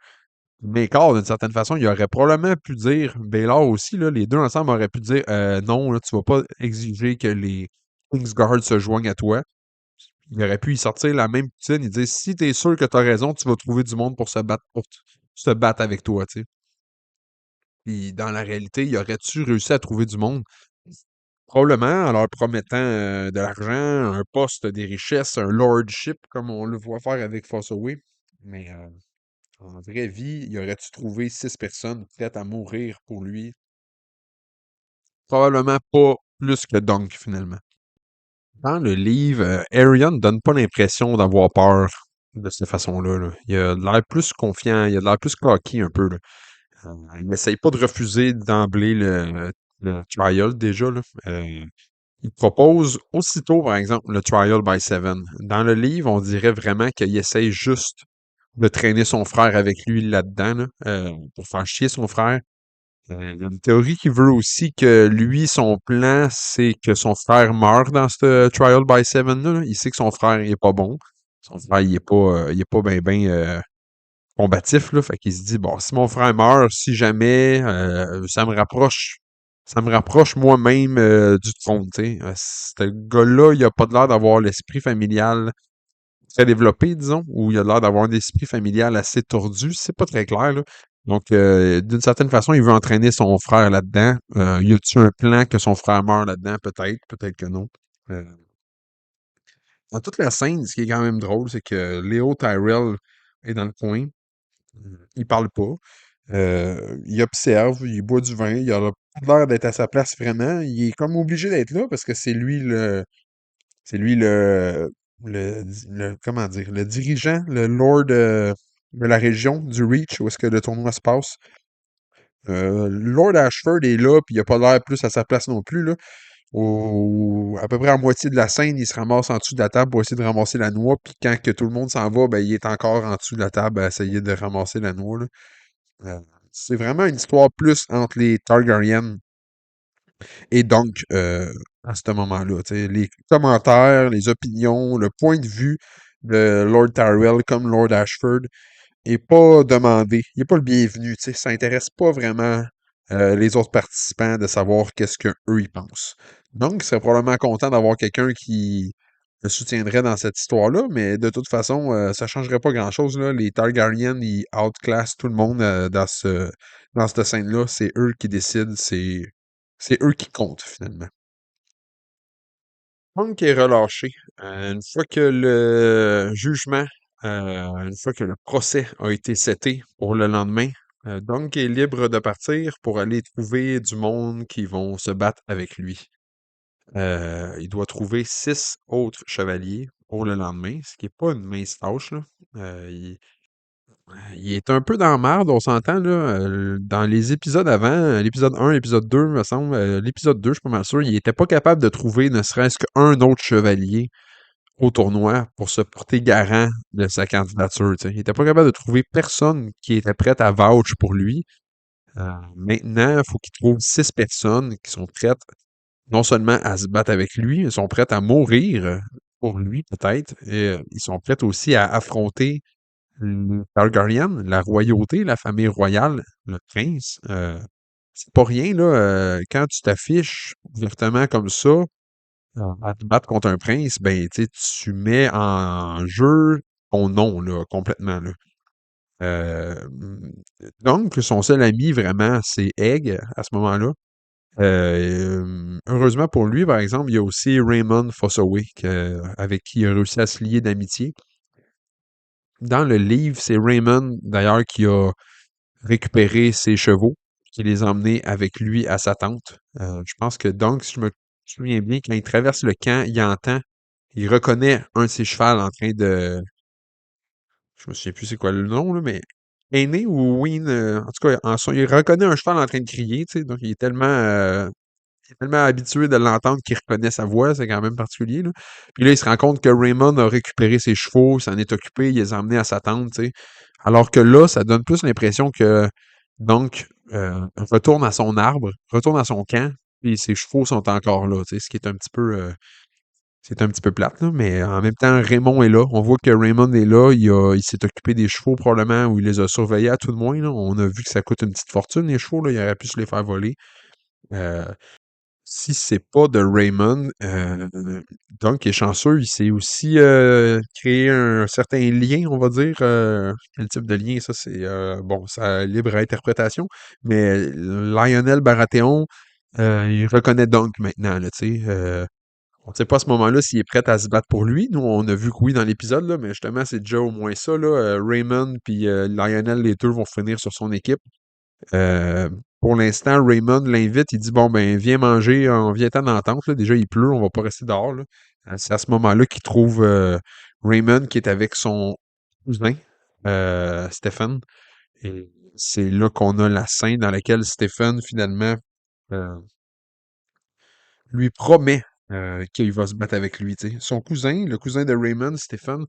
Mais Carl, d'une certaine façon, il aurait probablement pu dire, Baylor aussi, là, les deux ensemble auraient pu dire, non, là, tu vas pas exiger que les Kingsguard se joignent à toi. Il aurait pu y sortir la même poutine, il dit, si t'es sûr que t'as raison, tu vas trouver du monde pour se battre avec toi, tu sais. Puis dans la réalité, il aurait-tu réussi à trouver du monde? Probablement, en leur promettant de l'argent, un poste, des richesses, un lordship, comme on le voit faire avec Fossoway. Mais en vraie vie, y aurait-tu trouvé 6 personnes prêtes à mourir pour lui? Probablement pas plus que Dunk, finalement. Dans le livre, Arion donne pas l'impression d'avoir peur de cette façon-là, là. Il a l'air plus confiant, il a l'air plus cocky un peu, là. Il n'essaye pas de refuser d'emblée le trial déjà, là. Il propose aussitôt, par exemple, le trial by seven. Dans le livre, on dirait vraiment qu'il essaye juste de traîner son frère avec lui là-dedans, là, pour faire chier son frère. Il y a une théorie qui veut aussi que lui, son plan, c'est que son frère meurt dans ce trial by seven là. Il sait que son frère, il est pas bon. Son frère, il est pas ben combatif, là. Fait qu'il se dit, bon, si mon frère meurt, si jamais, ça me rapproche moi-même du trône, tu sais. Ce gars-là, il a pas l'air d'avoir l'esprit familial très développé, disons, ou il a l'air d'avoir un esprit familial assez tordu. C'est pas très clair, là. Donc, d'une certaine façon, il veut entraîner son frère là-dedans. Y a-tu un plan que son frère meurt là-dedans? Peut-être, peut-être que non. Euh, Dans toute la scène, ce qui est quand même drôle, c'est que Léo Tyrell est dans le coin. Il parle pas. Il observe, il boit du vin, il a pas l'air d'être à sa place vraiment. Il est comme obligé d'être là parce que c'est lui comment dire, le dirigeant, le lord de la région du Reach où est-ce que le tournoi se passe. Lord Ashford est là, puis il a pas l'air plus à sa place non plus, là. À peu près à moitié de la scène, il se ramasse en dessous de la table pour essayer de ramasser la noix, puis quand que tout le monde s'en va, ben, il est encore en dessous de la table à essayer de ramasser la noix, là. Euh, c'est vraiment une histoire plus entre les Targaryens et donc, à ce moment-là, tu sais, les commentaires, les opinions, le point de vue de Lord Tyrell comme Lord Ashford est pas demandé. Il n'est pas le bienvenu, tu sais. Ça intéresse pas vraiment les autres participants de savoir qu'est-ce qu'eux ils pensent. Donc, ils seraient probablement contents d'avoir quelqu'un qui le soutiendrait dans cette histoire-là, mais de toute façon, ça changerait pas grand-chose, là. Les Targaryens, ils outclassent tout le monde dans cette scène-là. C'est eux qui décident, c'est eux qui comptent, finalement. Punk est relâché. Une fois que le jugement, une fois que le procès a été seté pour le lendemain, Dunk est libre de partir pour aller trouver du monde qui vont se battre avec lui. Il doit trouver 6 autres chevaliers pour le lendemain, ce qui est pas une mince tâche, là. Il est un peu dans la merde, on s'entend, là. Dans les épisodes avant, l'épisode 1, l'épisode 2, me semble, l'épisode 2, je suis pas mal sûr, il était pas capable de trouver ne serait-ce qu'un autre chevalier au tournoi pour se porter garant de sa candidature, tu sais. Il était pas capable de trouver personne qui était prêt à vouch pour lui. Maintenant, il faut qu'il trouve 6 personnes qui sont prêtes non seulement à se battre avec lui, ils sont prêtes à mourir pour lui, peut-être. Et ils sont prêtes aussi à affronter le Targaryen, la royauté, la famille royale, le prince. C'est pas rien, là, quand tu t'affiches ouvertement comme ça, à te battre contre un prince, ben, tu sais, tu mets en jeu ton nom, là, complètement, là. Donc, son seul ami, vraiment, c'est Egg, à ce moment-là. Heureusement pour lui, par exemple, il y a aussi Raymond Fossoway, avec qui il a réussi à se lier d'amitié. Dans le livre, c'est Raymond, d'ailleurs, qui a récupéré ses chevaux, qui les a emmenés avec lui à sa tente. Je pense que donc, si je me souviens bien, quand il traverse le camp, il reconnaît un de ses chevals en train de, je me souviens plus c'est quoi le nom, là, mais Aîné ou Ween, en tout cas, il reconnaît un cheval en train de crier, tu sais, donc il est tellement habitué de l'entendre qu'il reconnaît sa voix, c'est quand même particulier, là. Puis là, il se rend compte que Raymond a récupéré ses chevaux, il s'en est occupé, il les a emmenés à sa tente, tu sais. Alors que là, ça donne plus l'impression que, donc, retourne à son arbre, retourne à son camp, puis ses chevaux sont encore là, tu sais, ce qui est un petit peu, c'est un petit peu plate, là, mais en même temps, Raymond est là. On voit que Raymond est là. Il s'est occupé des chevaux probablement, ou il les a surveillés à tout de moins, là. On a vu que ça coûte une petite fortune, les chevaux, là. Il aurait pu se les faire voler. Euh, Si c'est pas de Raymond, donc il est chanceux, il s'est aussi créé un certain lien, on va dire. Quel type de lien, ça, c'est bon, ça libre interprétation. Mais Lionel Baratheon, il reconnaît Dunk maintenant, là, tu sais. On ne sait pas à ce moment-là s'il est prêt à se battre pour lui. Nous, on a vu que oui dans l'épisode, là, mais justement, c'est déjà au moins ça. Là. Raymond puis Lionel, les deux vont finir sur son équipe. Pour l'instant, Raymond l'invite, il dit bon ben viens manger, on vient en entente, là. Déjà il pleut, on va pas rester dehors, là. C'est à ce moment-là qu'il trouve Raymond qui est avec son cousin Stephen. Et c'est là qu'on a la scène dans laquelle Stephen finalement euh, lui promet qu'il va se battre avec lui. Tu sais. Son cousin, le cousin de Raymond, Stephen,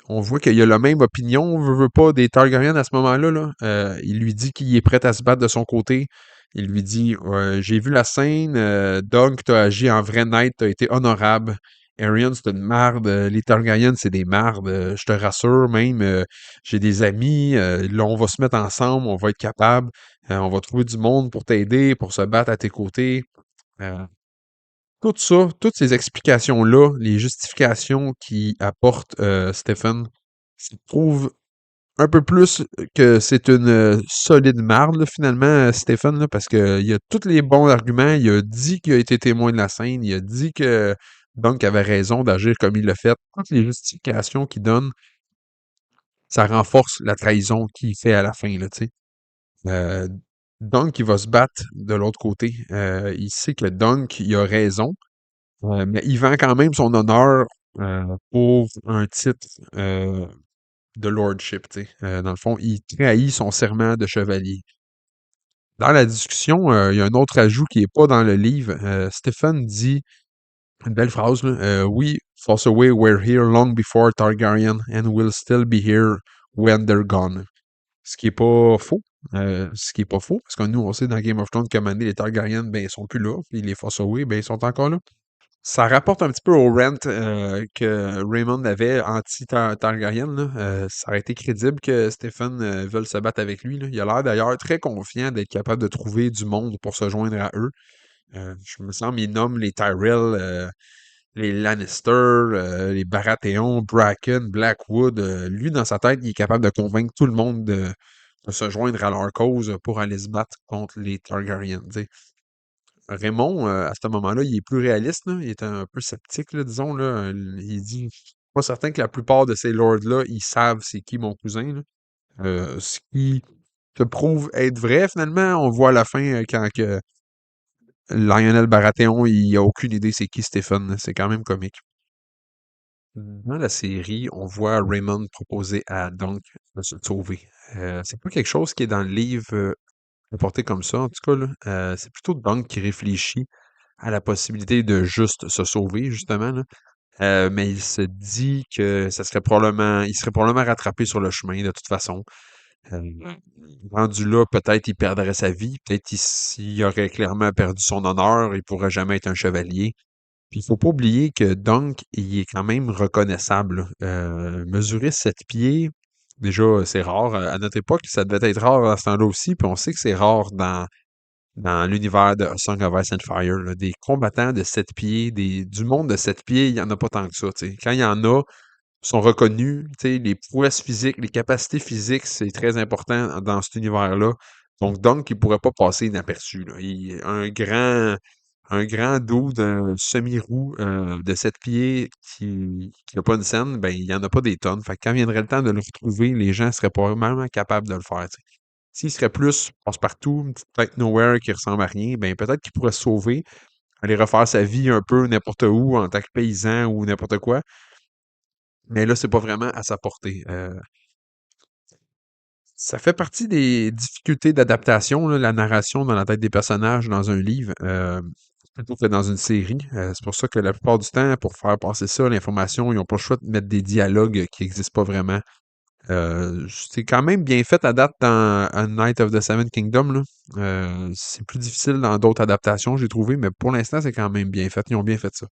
on voit qu'il a la même opinion, veut pas, des Targaryens à ce moment-là. Là. Il lui dit qu'il est prêt à se battre de son côté. Il lui dit j'ai vu la scène, Doug, t'as agi en vrai knight, t'as été honorable. Arion, c'est une marde. Les Targaryens, c'est des mardes. Je te rassure, même. J'ai des amis. Là, on va se mettre ensemble. On va être capable. On va trouver du monde pour t'aider, pour se battre à tes côtés. Euh, Tout ça, toutes ces explications-là, les justifications qui apporte Stephen, ça prouve un peu plus que c'est une solide marde, là, finalement, Stephen, là, parce qu'il a tous les bons arguments. Il a dit qu'il a été témoin de la scène. Il a dit que Dunk avait raison d'agir comme il l'a fait. Toutes les justifications qu'il donne, ça renforce la trahison qu'il fait à la fin, là, tu sais. Euh, Dunk, il va se battre de l'autre côté. Il sait que Dunk, il a raison. Mais il vend quand même son honneur pour un titre de lordship, tu sais. Dans le fond, il trahit son serment de chevalier. Dans la discussion, il y a un autre ajout qui n'est pas dans le livre. Stephen dit une belle phrase, là, We, Fossaway, were here long before Targaryen and will still be here when they're gone. Ce qui est pas faux. Ce qui est pas faux, parce que nous, on sait dans Game of Thrones que maintenant, les Targaryens, ben, ils sont plus là, puis les Fossaway, ben, ils sont encore là. Ça rapporte un petit peu au rant que Raymond avait anti-Targaryen. Là. Ça aurait été crédible que Stephen veuille se battre avec lui. Là. Il a l'air d'ailleurs très confiant d'être capable de trouver du monde pour se joindre à eux. Je me semble, il nomme les Tyrell, les Lannister, les Baratheon, Bracken, Blackwood. Lui, dans sa tête, il est capable de convaincre tout le monde de se joindre à leur cause pour aller se battre contre les Targaryens. Tu sais. Raymond, à ce moment-là, il est plus réaliste, là. Il est un peu sceptique, là, disons, là. Il dit, je suis pas certain que la plupart de ces lords-là, ils savent c'est qui mon cousin, là. Ce qui se prouve être vrai, finalement. On voit à la fin, quand que Lionel Baratheon, il a aucune idée c'est qui Stephen. C'est quand même comique. Dans la série, on voit Raymond proposer à Dunk de se sauver. C'est pas quelque chose qui est dans le livre apporté comme ça, en tout cas, là. C'est plutôt Dunk qui réfléchit à la possibilité de juste se sauver, justement, là. Mais il se dit que il serait probablement rattrapé sur le chemin de toute façon. Mmh. Rendu là, peut-être il perdrait sa vie, peut-être il aurait clairement perdu son honneur, il pourrait jamais être un chevalier. Puis il faut pas oublier que Dunk, il est quand même reconnaissable, là. Mesurer 7 pieds, déjà, c'est rare. À notre époque, ça devait être rare à ce temps-là aussi, puis on sait que c'est rare dans l'univers de A Song of Ice and Fire, là. Des combattants de 7 pieds, du monde de 7 pieds, il y en a pas tant que ça, tu sais. Quand il y en a, sont reconnus, tu sais, les prouesses physiques, les capacités physiques, c'est très important dans cet univers-là. Donc, Dunk, il pourrait pas passer inaperçu, là. Un grand dos d'un semi-roux de 7 pieds qui a pas une scène, ben, il y en a pas des tonnes. Fait que quand viendrait le temps de le retrouver, les gens seraient probablement capables de le faire, tu sais. S'il serait plus passe-partout, une petite tête nowhere qui ressemble à rien, ben, peut-être qu'il pourrait se sauver, aller refaire sa vie un peu n'importe où en tant que paysan ou n'importe quoi. Mais là, c'est pas vraiment à sa portée. Ça fait partie des difficultés d'adaptation, là, la narration dans la tête des personnages dans un livre, plutôt que dans une série. C'est pour ça que la plupart du temps, pour faire passer ça, l'information, ils ont pas le choix de mettre des dialogues qui existent pas vraiment. C'est quand même bien fait à date dans A Knight of the Seven Kingdoms, là. C'est plus difficile dans d'autres adaptations, j'ai trouvé, mais pour l'instant, c'est quand même bien fait. Ils ont bien fait ça.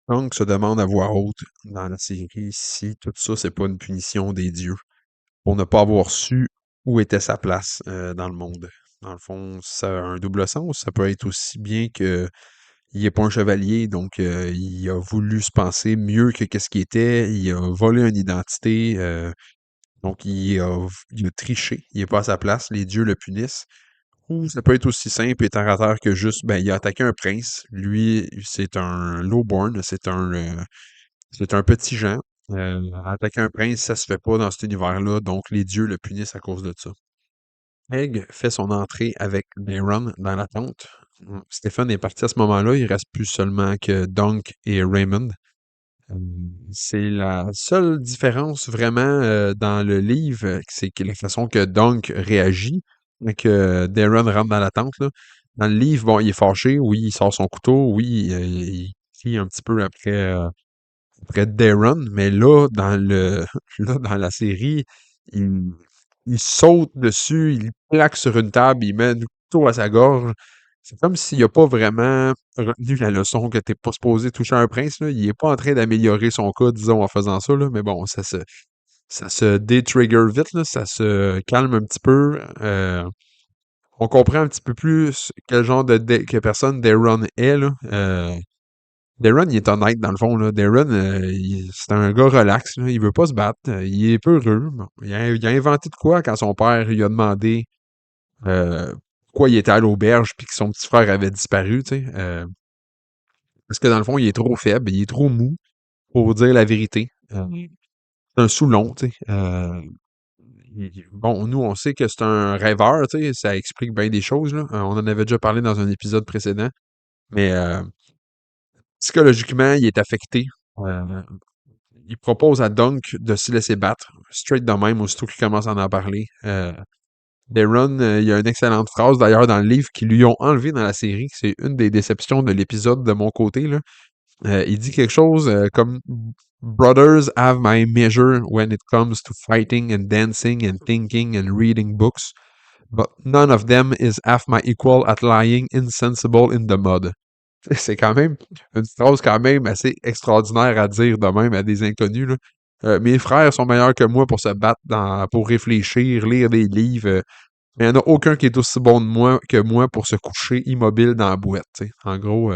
Donc, se demande à voix haute dans la série si tout ça, c'est pas une punition des dieux pour ne pas avoir su où était sa place dans le monde. Dans le fond, ça a un double sens. Ça peut être aussi bien qu'il n'est pas un chevalier, donc il a voulu se penser mieux que qu'est-ce qu'il était. Il a volé une identité, donc il a triché. Il n'est pas à sa place. Les dieux le punissent. Ou ça peut être aussi simple et terre à terre que juste, ben, il a attaqué un prince. Lui, c'est un lowborn, c'est un petit Jean. Attaquer un prince, ça se fait pas dans cet univers-là, donc les dieux le punissent à cause de ça. Egg fait son entrée avec Daron dans la tente. Stephen est parti à ce moment-là, il reste plus seulement que Dunk et Raymond. Euh, C'est la seule différence vraiment dans le livre, c'est que la façon que Dunk réagit quand que Daron rentre dans la tente, là. Dans le livre, bon, il est fâché, oui, il sort son couteau, oui, il crie un petit peu après Darren, mais là, là, dans la série, il, il saute dessus, il plaque sur une table, il met un couteau à sa gorge. C'est comme s'il n'a pas vraiment retenu la leçon que t'es pas supposé toucher un prince, là. Il est pas en train d'améliorer son cas, disons, en faisant ça, là. Mais bon, ça se détrigger vite, là. Ça se calme un petit peu. On comprend un petit peu plus quel genre que personne Darren est, là. Darren, il est honnête dans le fond, là. Darren, c'est un gars relax, là. Il veut pas se battre. Il est peureux. Bon, il a inventé de quoi quand son père lui a demandé euh, pourquoi il était à l'auberge puis que son petit frère avait disparu, tu sais. Parce que dans le fond, il est trop faible, il est trop mou pour dire la vérité. C'est un Soulon, tu sais. Bon, nous, on sait que c'est un rêveur, tu sais. Ça explique bien des choses, là. On en avait déjà parlé dans un épisode précédent. Mais psychologiquement, il est affecté. Euh, il propose à Dunk de se laisser battre, straight de même, aussitôt qu'il commence à en parler. Darren, il y a une excellente phrase d'ailleurs dans le livre qu'ils lui ont enlevé dans la série, que c'est une des déceptions de l'épisode de mon côté, là. Il dit quelque chose comme Brothers have my measure when it comes to fighting and dancing and thinking and reading books, but none of them is half my equal at lying insensible in the mud. C'est quand même une phrase quand même assez extraordinaire à dire de même à des inconnus, là. Mes frères sont meilleurs que moi pour se battre pour réfléchir, lire des livres, mais il n'y en a aucun qui est aussi bon que moi pour se coucher immobile dans la boîte, tu sais. En gros,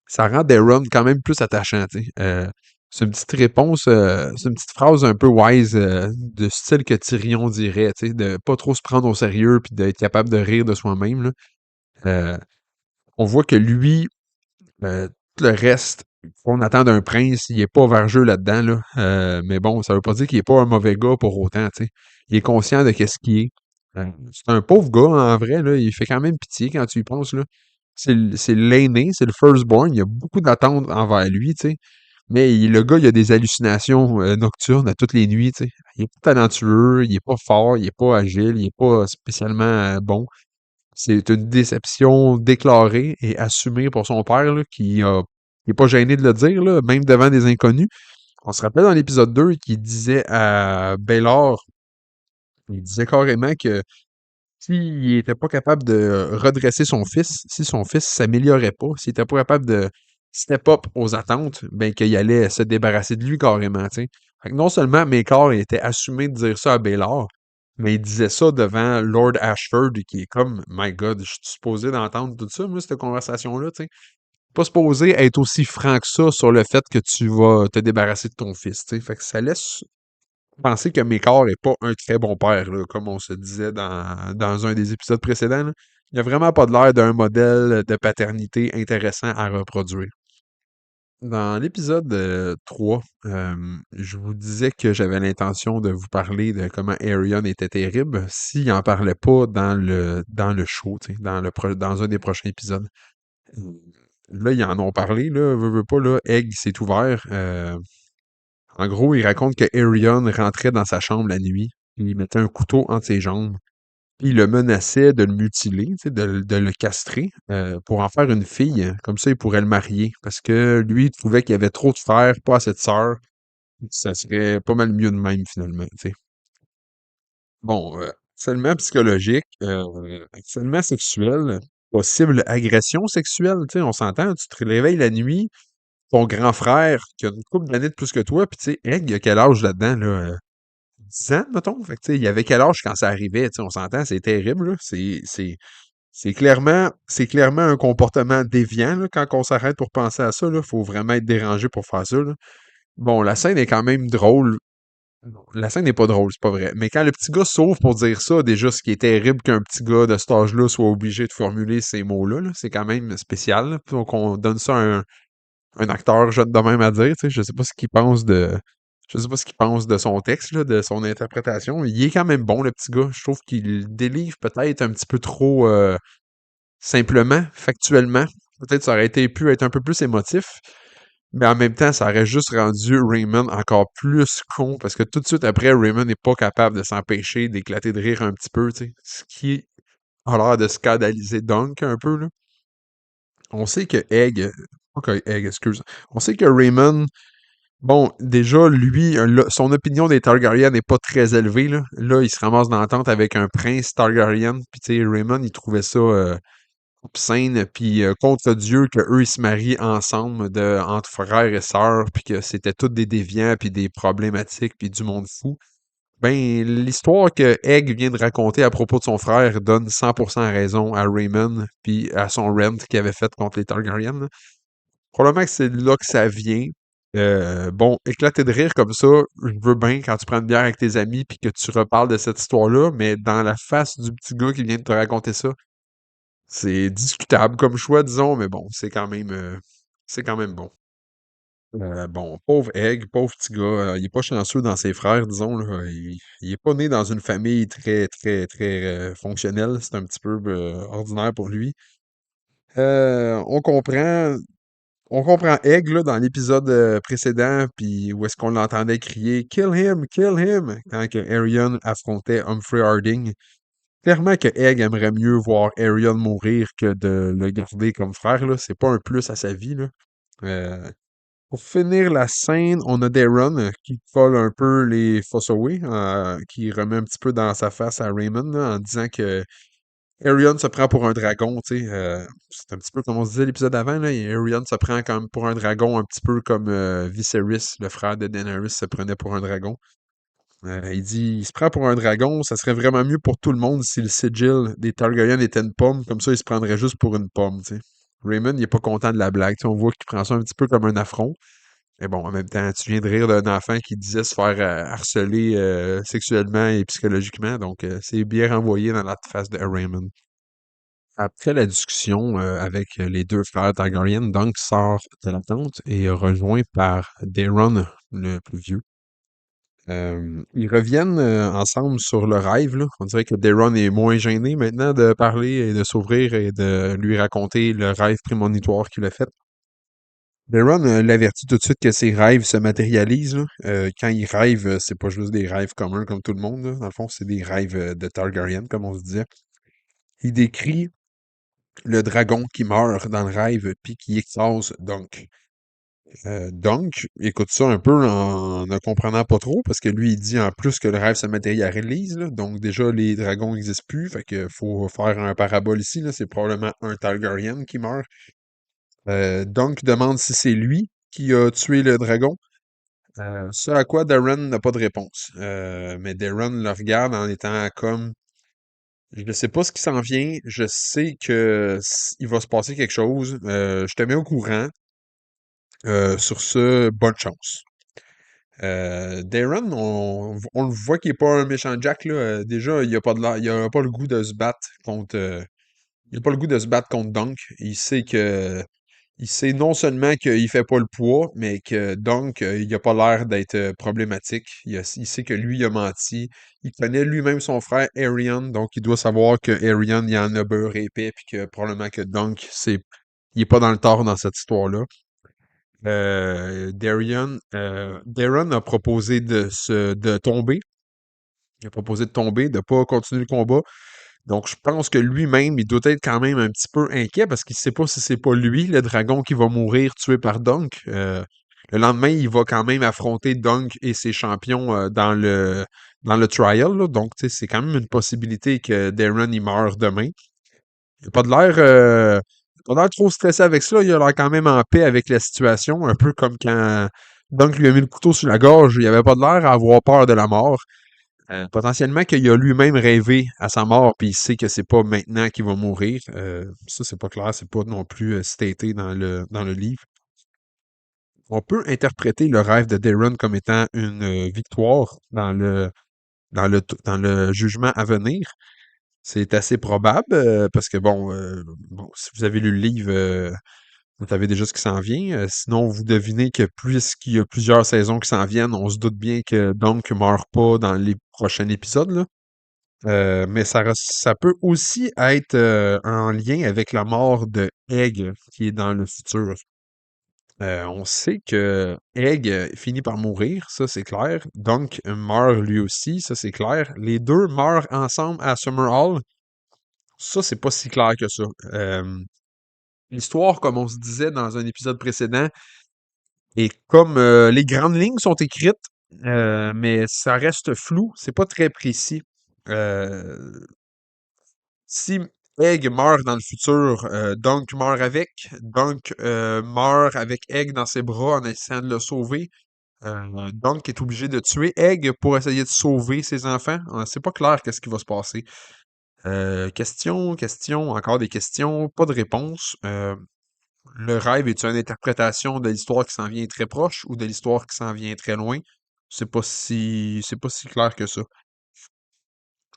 ça rend Darren quand même plus attachant, tu sais. C'est une petite réponse, c'est une petite phrase un peu wise, de style que Tyrion dirait, tu sais, de pas trop se prendre au sérieux puis d'être capable de rire de soi-même, là. Euh, on voit que lui, tout le reste qu'on attend d'un prince, il est pas vergeux là-dedans, là. Mais bon, ça veut pas dire qu'il est pas un mauvais gars pour autant, tu sais. Il est conscient de qu'est-ce qu'il est. C'est un pauvre gars, en vrai, là. Il fait quand même pitié quand tu y penses, là. C'est l'aîné, c'est le firstborn. Il y a beaucoup d'attentes envers lui, tu sais. Mais le gars, il a des hallucinations nocturnes à toutes les nuits, tu sais. Il est pas talentueux, il est pas fort, il est pas agile, il est pas spécialement bon. C'est une déception déclarée et assumée pour son père, là, qui est pas gêné de le dire, là, même devant des inconnus. On se rappelle dans l'épisode 2 qu'il disait à Baylor, il disait carrément que s'il était pas capable de redresser son fils, si son fils s'améliorait pas, s'il était pas capable de step up aux attentes, ben qu'il allait se débarrasser de lui carrément, tu sais. Fait que non seulement Maker était assumé de dire ça à Baylor, mais il disait ça devant Lord Ashford, qui est comme, My God, je suis supposé d'entendre tout ça, moi, cette conversation-là, tu sais. Pas supposé être aussi franc que ça sur le fait que tu vas te débarrasser de ton fils, tu sais. Fait que ça laisse penser que Mécor est pas un très bon père, là, comme on se disait dans un des épisodes précédents, là. Il a vraiment pas de l'air d'un modèle de paternité intéressant à reproduire. Dans l'épisode 3, je vous disais que j'avais l'intention de vous parler de comment Arion était terrible s'il en parlait pas dans le show, tu sais, dans un des prochains épisodes. Euh, Là, ils en ont parlé, là, veux pas, là, Egg s'est ouvert. En gros, il raconte que Arion rentrait dans sa chambre la nuit, il mettait un couteau entre ses jambes, puis il le menaçait de le mutiler, tu sais, de le castrer, pour en faire une fille. Comme ça, il pourrait le marier. Parce que lui, il trouvait qu'il y avait trop de frères, pas assez de sœurs. Ça serait pas mal mieux de même, finalement, tu sais. Bon, seulement psychologique, seulement sexuel, possible agression sexuelle, tu sais, on s'entend, tu te réveilles la nuit, ton grand frère qui a une couple d'années de plus que toi, puis tu sais, Egg, il a quel âge là-dedans, là? 10 ans, mettons? Fait que, tu sais, il avait quel âge quand ça arrivait? Tu sais, on s'entend, c'est terrible, là. C'est clairement un comportement déviant, là, quand on s'arrête pour penser à ça, là. Faut vraiment être dérangé pour faire ça, là. Bon, la scène est quand même drôle. Non, la scène n'est pas drôle, c'est pas vrai. Mais quand le petit gars s'ouvre pour dire ça, déjà, ce qui est terrible qu'un petit gars de cet âge-là soit obligé de formuler ces mots-là, là, c'est quand même spécial, là. Donc, on donne ça à un acteur jeune de même à dire, tu sais, je sais pas ce qu'il pense de son texte, là, de son interprétation. Il est quand même bon, le petit gars. Je trouve qu'il délivre peut-être un petit peu trop simplement, factuellement. Peut-être ça aurait été pu être un peu plus émotif, mais en même temps, ça aurait juste rendu Raymond encore plus con, parce que tout de suite après, Raymond n'est pas capable de s'empêcher d'éclater de rire un petit peu, tu sais. Ce qui a l'air de scandaliser Dunk un peu, là. On sait que Egg, pas que Egg, excuse. On sait que Raymond, bon, déjà, lui, son opinion des Targaryens n'est pas très élevée, là. Là, il se ramasse dans l'entente avec un prince Targaryen, puis tu sais, Raymond, il trouvait ça obscène, puis contre Dieu, qu'eux, ils se marient ensemble, entre frères et sœurs, puis que c'était tous des déviants, puis des problématiques, puis du monde fou. Ben, l'histoire que Egg vient de raconter à propos de son frère donne 100% raison à Raymond, puis à son rent qu'il avait fait contre les Targaryens, là. Probablement que c'est là que ça vient. Bon, éclater de rire comme ça, je veux bien quand tu prends une bière avec tes amis puis que tu reparles de cette histoire-là, mais dans la face du petit gars qui vient de te raconter ça, c'est discutable comme choix, disons, mais bon, c'est quand même bon. Bon, pauvre Egg, pauvre petit gars, il est pas chanceux dans ses frères, disons, là. Il est pas né dans une famille très, très, très fonctionnelle. C'est un petit peu ordinaire pour lui. On comprend. On comprend Egg là, dans l'épisode précédent, puis où est-ce qu'on l'entendait crier Kill him quand que Arion affrontait Humphrey Harding. Clairement que Egg aimerait mieux voir Arion mourir que de le garder comme frère, là. C'est pas un plus à sa vie, là. Euh, pour finir la scène, on a Daron qui colle un peu les Fossoway, qui remet un petit peu dans sa face à Raymond là, en disant que Arion se prend pour un dragon, tu sais. C'est un petit peu comme on se disait l'épisode d'avant, là. Et Arion se prend comme pour un dragon, un petit peu comme Viserys, le frère de Daenerys, se prenait pour un dragon. Il dit, il se prend pour un dragon, ça serait vraiment mieux pour tout le monde si le sigil des Targaryens était une pomme, comme ça il se prendrait juste pour une pomme, tu sais. Raymond, il est pas content de la blague, tu sais, on voit qu'il prend ça un petit peu comme un affront. Mais bon, en même temps, tu viens de rire d'un enfant qui disait se faire harceler sexuellement et psychologiquement, donc c'est bien renvoyé dans la face de Raymond. Après la discussion avec les deux frères Targaryen, Dunk sort de la tente et est rejoint par Daeron, le plus vieux. Ils reviennent ensemble sur le rêve, là. On dirait que Daron est moins gêné maintenant de parler et de s'ouvrir et de lui raconter le rêve prémonitoire qu'il a fait. Daron l'avertit tout de suite que ses rêves se matérialisent, là. Quand il rêve, c'est pas juste des rêves communs comme tout le monde, là. Dans le fond, c'est des rêves de Targaryen, comme on se disait. Il décrit le dragon qui meurt dans le rêve puis qui écrase Dunk. Dunk écoute ça un peu en ne comprenant pas trop parce que lui, il dit en plus que le rêve se matérialise, là. Donc déjà, les dragons n'existent plus. Fait que faut faire un parabole ici, là. C'est probablement un Targaryen qui meurt. Dunk demande si c'est lui qui a tué le dragon. Ce à quoi Darren n'a pas de réponse. Mais Darren le regarde en étant comme je ne sais pas ce qui s'en vient. Je sais que il va se passer quelque chose. Je te mets au courant. Sur ce, bonne chance. Darren, on le voit qu'il est pas un méchant Jack, là. Déjà, il a pas le goût de se battre contre. Il a pas le goût de se battre contre Dunk. Il sait non seulement qu'il fait pas le poids, mais que donc, il a pas l'air d'être problématique. Il sait que lui, il a menti. Il connaît lui-même son frère Arion, donc il doit savoir que Arion, il en a beurre épais, puis que probablement que Dunk, il est pas dans le tort dans cette histoire-là. Daron a proposé de tomber. Il a proposé de tomber, de pas continuer le combat. Donc, je pense que lui-même, il doit être quand même un petit peu inquiet parce qu'il sait pas si c'est pas lui, le dragon, qui va mourir tué par Dunk. Le lendemain, il va quand même affronter Dunk et ses champions dans le trial, là. Donc, tu sais, c'est quand même une possibilité que Darren il meure demain. Il a pas de l'air pas l'air trop stressé avec ça. Il a l'air quand même en paix avec la situation, un peu comme quand Dunk lui a mis le couteau sur la gorge. Il avait pas de l'air à avoir peur de la mort. Potentiellement qu'il a lui-même rêvé à sa mort, puis il sait que c'est pas maintenant qu'il va mourir. Ça, c'est pas clair, c'est pas non plus staté dans le livre. On peut interpréter le rêve de Darren comme étant une victoire dans le jugement à venir. C'est assez probable, parce que bon, si vous avez lu le livre, vous savez déjà ce qui s'en vient. Sinon, vous devinez que puisqu'il y a plusieurs saisons qui s'en viennent, on se doute bien que Dunk meurt pas dans les prochains épisodes, là. Mais ça peut aussi être en lien avec la mort de Egg qui est dans le futur. On sait que Egg finit par mourir, ça c'est clair. Dunk meurt lui aussi, ça c'est clair. Les deux meurent ensemble à Summerhall. Ça, c'est pas si clair que ça. L'histoire, comme on se disait dans un épisode précédent, et comme les grandes lignes sont écrites, mais ça reste flou, c'est pas très précis. Euh, Si Egg meurt dans le futur, Dunk meurt avec. Dunk meurt avec Egg dans ses bras en essayant de le sauver. Dunk est obligé de tuer Egg pour essayer de sauver ses enfants. C'est pas clair qu'est-ce qui va se passer. Question, encore des questions, pas de réponse. Le rêve est-tu une interprétation de l'histoire qui s'en vient très proche ou de l'histoire qui s'en vient très loin? C'est pas si clair que ça.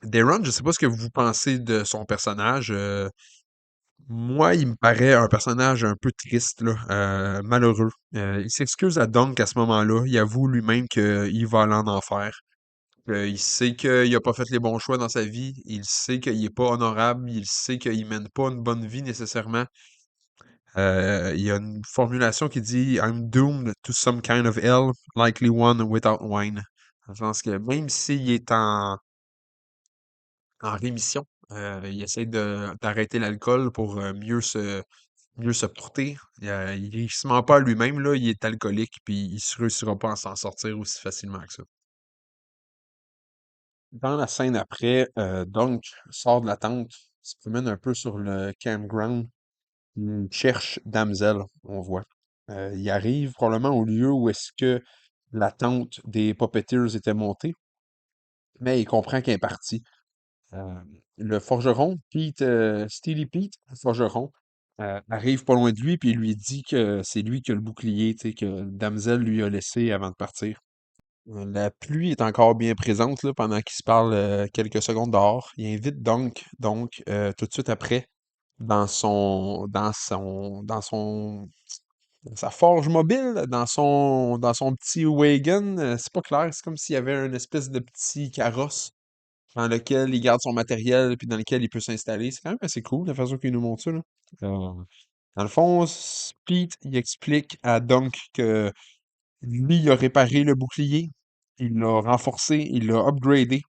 Daron, je sais pas ce que vous pensez de son personnage. Moi, il me paraît un personnage un peu triste, là, malheureux. Il s'excuse à Dunk à ce moment-là. Il avoue lui-même qu'il va aller en enfer. Il sait qu'il a pas fait les bons choix dans sa vie. Il sait qu'il est pas honorable. Il sait qu'il mène pas une bonne vie nécessairement. Il y a une formulation qui dit I'm doomed to some kind of hell, likely one without wine. Je pense que même s'il est en rémission, il essaie d'arrêter l'alcool pour mieux se porter. Il se ment pas à lui-même, là, il est alcoolique, puis il ne réussira pas à s'en sortir aussi facilement que ça. Dans la scène après, Dunk sort de la tente, se promène un peu sur le campground, il cherche Damsel, on voit. Il arrive probablement au lieu où est-ce que la tente des Puppeteers était montée, mais il comprend qu'elle est partie. Euh, le forgeron, Steely Pete, le forgeron, arrive pas loin de lui, puis il lui dit que c'est lui qui a le bouclier, tu sais, que Damsel lui a laissé avant de partir. La pluie est encore bien présente là, pendant qu'il se parle quelques secondes dehors. Il invite donc tout de suite après, dans son sa forge mobile, dans son petit wagon. C'est pas clair, c'est comme s'il y avait une espèce de petit carrosse dans lequel il garde son matériel puis dans lequel il peut s'installer. C'est quand même assez cool la façon qu'il nous montre ça, là. Euh, Dans le fond, Pete, il explique à Dunk que lui, il a réparé le bouclier, il l'a renforcé, il l'a upgradé.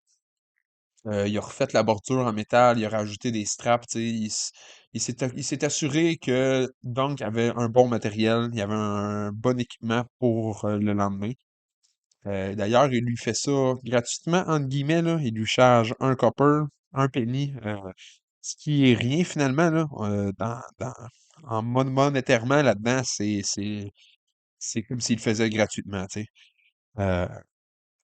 Il a refait la bordure en métal, il a rajouté des straps, tu sais, il s'est assuré que Dunk avait un bon matériel, il y avait un bon équipement pour le lendemain. D'ailleurs, il lui fait ça gratuitement, entre guillemets, là. Il lui charge un copper, un penny, ce qui est rien finalement, là. En monétairement, là-dedans, c'est comme s'il le faisait gratuitement, tu sais. Euh,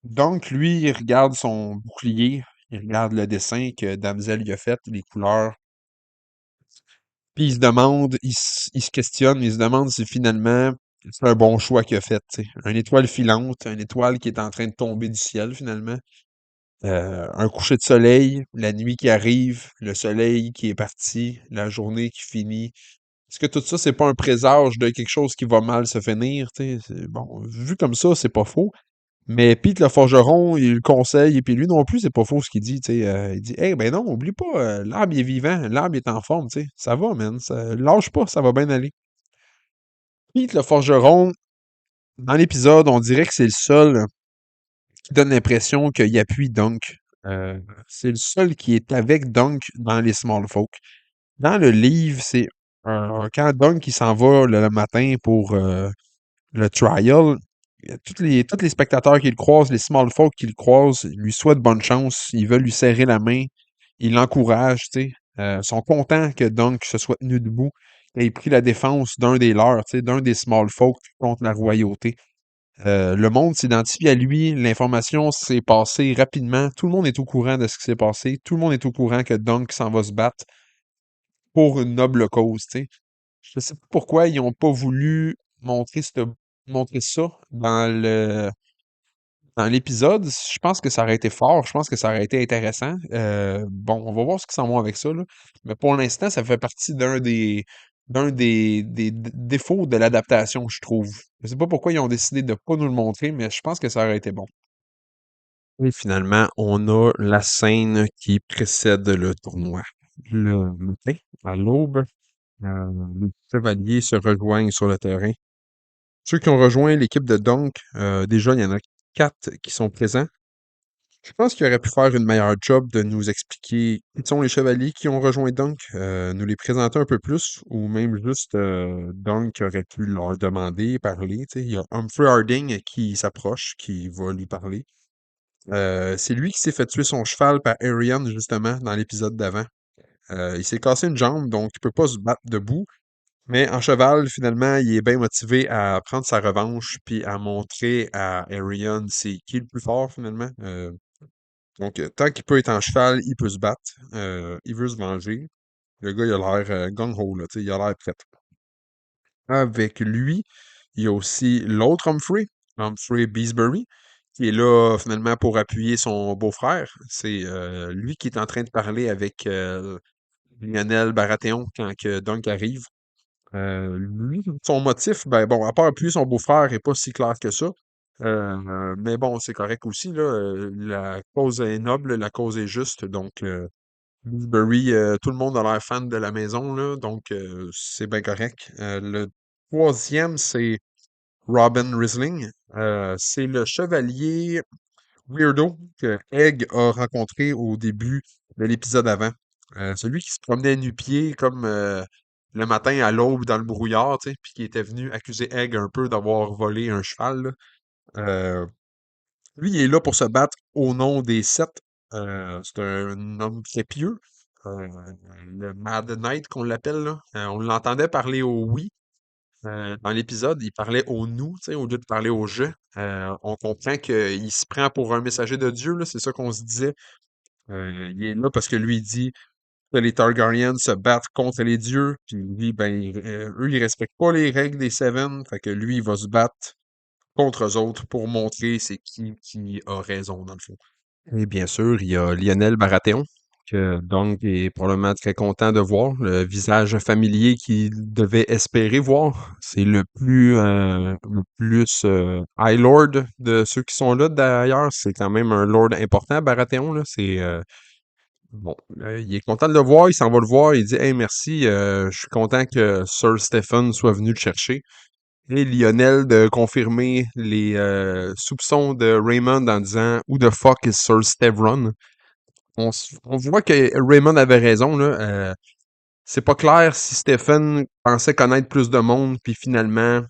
donc, lui, il regarde son bouclier, il regarde le dessin que Damsel lui a fait, les couleurs, puis il se demande, il se questionne, il se demande si finalement c'est un bon choix qu'il a fait, tu sais. Une étoile filante, une étoile qui est en train de tomber du ciel finalement. Un coucher de soleil, la nuit qui arrive, le soleil qui est parti, la journée qui finit. Est-ce que tout ça, c'est pas un présage de quelque chose qui va mal se finir, tu sais? Bon, vu comme ça, c'est pas faux. Mais Pete le forgeron, il le conseille, et puis lui non plus, c'est pas faux ce qu'il dit, tu sais. Il dit, hey, ben non, oublie pas, l'arbre il est vivant, l'arbre il est en forme, tu sais. Ça va, man. Lâche pas, ça va bien aller. Pete le forgeron, dans l'épisode, on dirait que c'est le seul qui donne l'impression qu'il appuie Dunk. Euh, c'est le seul qui est avec Dunk dans les Small Folk. Dans le livre, c'est quand Dunk il s'en va le matin pour le trial, il y a tous les spectateurs qui le croisent, les Small Folk qui le croisent, lui souhaitent bonne chance, ils veulent lui serrer la main, ils l'encouragent, tu sais. Sont contents que Dunk se soit tenu debout et ait pris la défense d'un des leurs, tu sais, d'un des Small Folk contre la royauté. Le monde s'identifie à lui, l'information s'est passée rapidement, tout le monde est au courant de ce qui s'est passé, tout le monde est au courant que Dunk s'en va se battre pour une noble cause, tu sais. Je sais pas pourquoi ils ont pas voulu montrer ça dans l'épisode. Je pense que ça aurait été fort, je pense que ça aurait été intéressant. Bon, on va voir ce qu'ils s'en vont avec ça, là. Mais pour l'instant, ça fait partie d'un des défauts de l'adaptation, je trouve. Je sais pas pourquoi ils ont décidé de pas nous le montrer, mais je pense que ça aurait été bon. Et finalement, on a la scène qui précède le tournoi. Le matin, à l'aube, les chevaliers se rejoignent sur le terrain. Ceux qui ont rejoint l'équipe de Dunk, déjà, il y en a 4 qui sont présents. Je pense qu'il aurait pu faire une meilleure job de nous expliquer qui sont les chevaliers qui ont rejoint Dunk, nous les présenter un peu plus, ou même juste Dunk aurait pu leur demander, parler. Tu sais. Il y a Humphrey Harding qui s'approche, qui va lui parler. C'est lui qui s'est fait tuer son cheval par Arion, justement, dans l'épisode d'avant. Il s'est cassé une jambe, donc il peut pas se battre debout. Mais en cheval, finalement, il est bien motivé à prendre sa revanche, puis à montrer à Arion c'est qui le plus fort, finalement. Donc, tant qu'il peut être en cheval, il peut se battre. Il veut se venger. Le gars, il a l'air gung-ho, là, tu sais, il a l'air prêt. Avec lui, il y a aussi l'autre Humphrey, Humphrey Beesbury, qui est là finalement pour appuyer son beau-frère. C'est lui qui est en train de parler avec Lionel Baratheon quand que Dunk arrive. Lui, son motif, ben bon, à part appuyer son beau-frère, est pas si clair que ça. Mais bon, c'est correct aussi, là. La cause est noble, la cause est juste. Donc, Bloomsbury, tout le monde a l'air fan de la maison, là. Donc, c'est bien correct. Le troisième, c'est Robin Risling. C'est le chevalier weirdo que Egg a rencontré au début de l'épisode avant. Celui qui se promenait nu-pied comme le matin à l'aube dans le brouillard, tu sais, puis qui était venu accuser Egg un peu d'avoir volé un cheval, là. Euh, Lui, il est là pour se battre au nom des sept. C'est un homme très pieux. Euh, le Mad Knight qu'on l'appelle, là. On l'entendait parler au oui. Dans l'épisode, il parlait au nous, tu sais, au lieu de parler au je. On comprend qu'il se prend pour un messager de Dieu, là, c'est ça qu'on se disait. Il est là parce que lui, il dit que les Targaryens se battent contre les dieux, puis lui, ben, eux, ils respectent pas les règles des Seven, fait que lui, il va se battre contre eux autres pour montrer c'est qui a raison, dans le fond. Et bien sûr, il y a Lionel Baratheon, que Dunk est probablement très content de voir, le visage familier qu'il devait espérer voir. C'est le plus High Lord de ceux qui sont là d'ailleurs. C'est quand même un Lord important, Baratheon, là. Bon, il est content de le voir, il s'en va le voir, il dit Hey, merci, je suis content que Sir Stephen soit venu le chercher. Et Lionel de confirmer les soupçons de Raymond en disant Who the fuck is Sir Stevron? On voit que Raymond avait raison, là. C'est pas clair si Stephen pensait connaître plus de monde, puis finalement,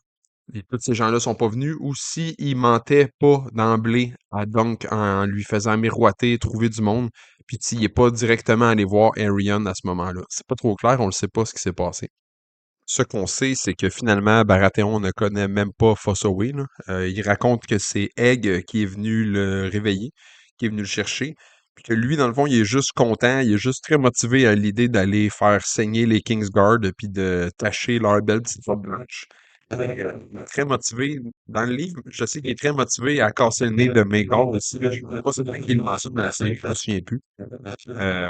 tous ces gens-là sont pas venus, ou si il mentait pas d'emblée à Dunk en lui faisant miroiter, trouver du monde, puis s'il est pas directement allé voir Arion à ce moment-là. C'est pas trop clair, on le sait pas ce qui s'est passé. Ce qu'on sait, c'est que finalement, Baratheon ne connaît même pas Fossoway, là. Il raconte que c'est Egg qui est venu le réveiller, qui est venu le chercher, puis que lui, dans le fond, il est juste content, il est juste très motivé à l'idée d'aller faire saigner les Kingsguard, puis de tacher leur belle petite robe blanche. Très motivé. Dans le livre, je sais qu'il est très motivé à casser le nez de Maegor aussi, là. Je ne sais pas si c'est qui le mentionne dans la série, je me souviens plus.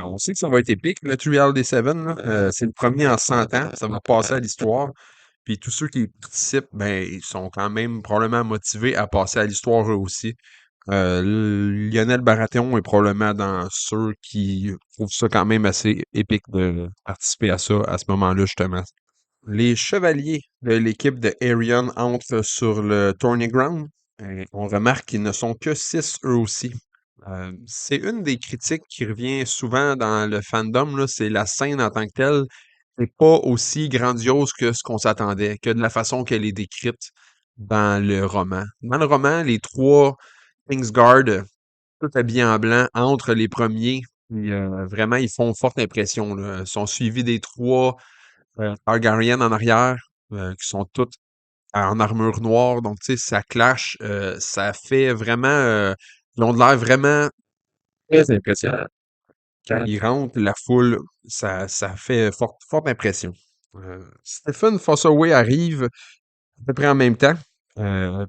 On sait que ça va être épique, le Trial des Seven, là. C'est le premier en 100 ans, ça va passer à l'histoire. Puis tous ceux qui y participent, ben, ils sont quand même probablement motivés à passer à l'histoire eux aussi. Lionel Baratheon est probablement dans ceux qui trouvent ça quand même assez épique de participer à ça à ce moment-là, justement. Les chevaliers de l'équipe de Arion entrent sur le Tourney Ground. On remarque qu'ils ne sont que 6 eux aussi. C'est une des critiques qui revient souvent dans le fandom, là, c'est la scène en tant que telle n'est pas aussi grandiose que ce qu'on s'attendait, que de la façon qu'elle est décrite dans le roman. Dans le roman, les trois Kingsguard, tout habillés en blanc, entre les premiers. Puis, vraiment, ils font forte impression, là. Ils sont suivis des trois Targaryen en arrière, qui sont toutes en armure noire. Donc, tu sais, ça clash. Ça fait vraiment. Ils ont de l'air vraiment très impressionnant. Quand ils rentrent, la foule, ça fait forte impression. Stephen Fossoway arrive à peu près en même temps.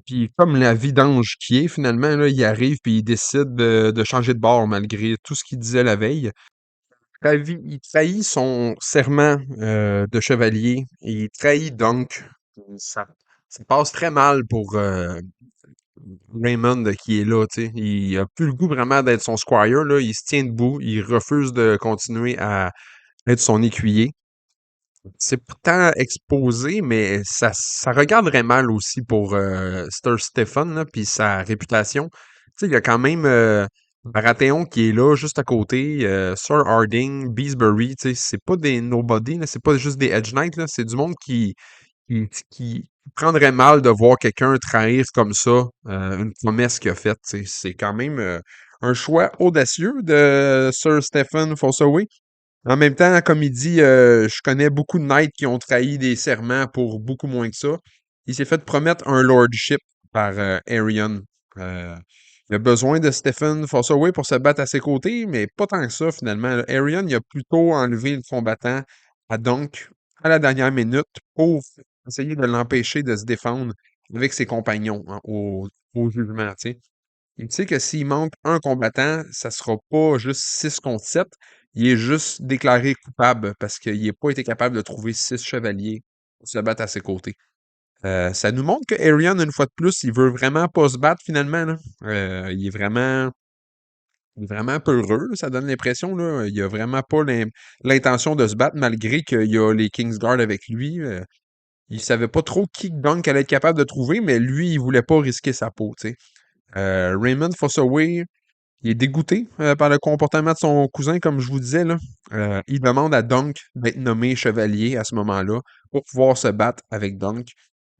Puis comme la vidange qui est, finalement, là, il arrive puis il décide de changer de bord malgré tout ce qu'il disait la veille. Il trahit son serment de chevalier et il trahit donc. Ça, ça passe très mal pour Raymond qui est là, tu sais. Il a plus le goût vraiment d'être son squire, là. Il se tient debout, il refuse de continuer à être son écuyer. C'est pourtant exposé, mais ça regarderait mal aussi pour Sir Stephen, là, puis sa réputation. Tu sais, il y a quand même Baratheon qui est là, juste à côté, Sir Harding, Beesbury, tu sais, c'est pas des nobody, là, c'est pas juste des Edge Knights, là, c'est du monde qui prendrait mal de voir quelqu'un trahir comme ça une promesse qu'il a faite. Tu sais. C'est quand même un choix audacieux de Sir Stephen Fossoway. En même temps, comme il dit, je connais beaucoup de knights qui ont trahi des serments pour beaucoup moins que ça. Il s'est fait promettre un lordship par Arion. Euh, il a besoin de Stephen Fossoway pour se battre à ses côtés, mais pas tant que ça finalement. Là. Arion, il a plutôt enlevé le combattant à Dunk à la dernière minute pour essayer de l'empêcher de se défendre avec ses compagnons hein, au jugement. Tu sais. Il sait que s'il manque un combattant, ça sera pas juste 6 contre 7. Il est juste déclaré coupable parce qu'il n'a pas été capable de trouver 6 chevaliers pour se battre à ses côtés. Ça nous montre que Arion, une fois de plus, il veut vraiment pas se battre finalement. Là. Il est vraiment peureux, là, ça donne l'impression. Là. Il a vraiment pas l'intention de se battre malgré qu'il y a les Kingsguard avec lui. Il savait pas trop qui Dunk allait être capable de trouver, mais lui, il voulait pas risquer sa peau. Tu sais. Raymond Fossoway, il est dégoûté par le comportement de son cousin, comme je vous disais. Là. Il demande à Dunk d'être nommé chevalier à ce moment-là pour pouvoir se battre avec Dunk.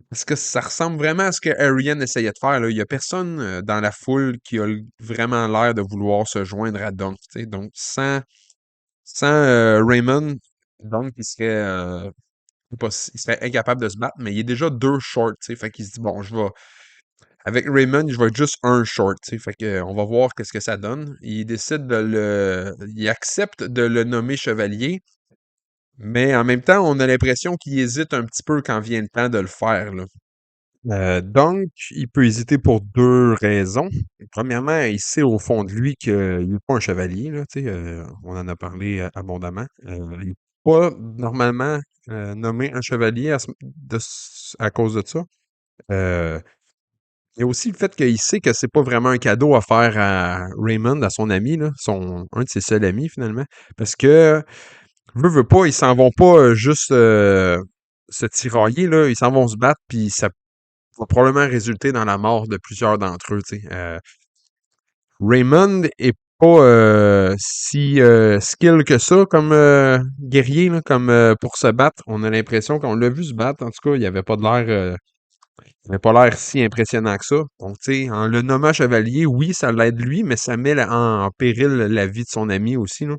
Parce que ça ressemble vraiment à ce que Arian essayait de faire. Là. Il n'y a personne dans la foule qui a vraiment l'air de vouloir se joindre à Dunk. Tu sais. Donc, sans Raymond, Dunk, il serait incapable de se battre, mais il est déjà deux shorts. Tu sais. Fait qu'il se dit, bon, avec Raymond, je vais être juste un short, tu sais. Fait que, on va voir qu'est-ce que ça donne. Il accepte de le nommer chevalier, mais en même temps, on a l'impression qu'il hésite un petit peu quand vient le temps de le faire, là. Donc, il peut hésiter pour 2 raisons. Premièrement, il sait au fond de lui qu'il n'est pas un chevalier, là, tu sais, on en a parlé abondamment. Il n'est pas normalement nommé un chevalier à cause de ça. Euh, il y a aussi le fait qu'il sait que c'est pas vraiment un cadeau à faire à Raymond, à son ami, là, un de ses seuls amis finalement. Parce que, veut pas, ils s'en vont pas juste se tirailler, là, ils s'en vont se battre, puis ça va probablement résulter dans la mort de plusieurs d'entre eux, tu sais. Raymond est pas si skill que ça comme guerrier, là, comme pour se battre. On a l'impression qu'on l'a vu se battre. En tout cas, il avait pas de l'air, il avait pas l'air si impressionnant que ça. Donc, tu sais, en le nommant chevalier, oui, ça l'aide lui, mais ça met en péril la vie de son ami aussi, là.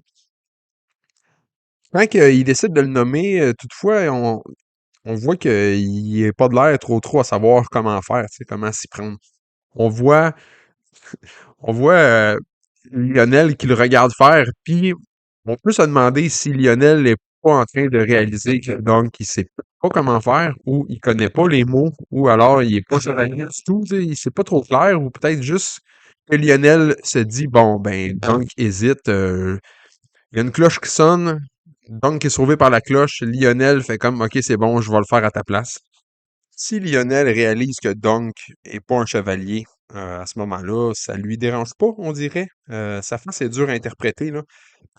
Quand il décide de le nommer, toutefois, on voit qu'il n'est pas de l'air trop à savoir comment faire, tu sais, comment s'y prendre. On voit On voit Lionel qui le regarde faire, puis on peut se demander si Lionel n'est pas en train de réaliser que donc il sait pas comment faire, ou il connaît pas les mots, ou alors il est pas chevalier du tout, tu sais, il sait pas trop clair, ou peut-être juste que Lionel se dit bon ben donc hésite, il y a une cloche qui sonne, donc est sauvé par la cloche, Lionel fait comme ok c'est bon, je vais le faire à ta place. Si Lionel réalise que Dunk est pas un chevalier, à ce moment-là, ça lui dérange pas, on dirait. Sa face est dure à interpréter, là.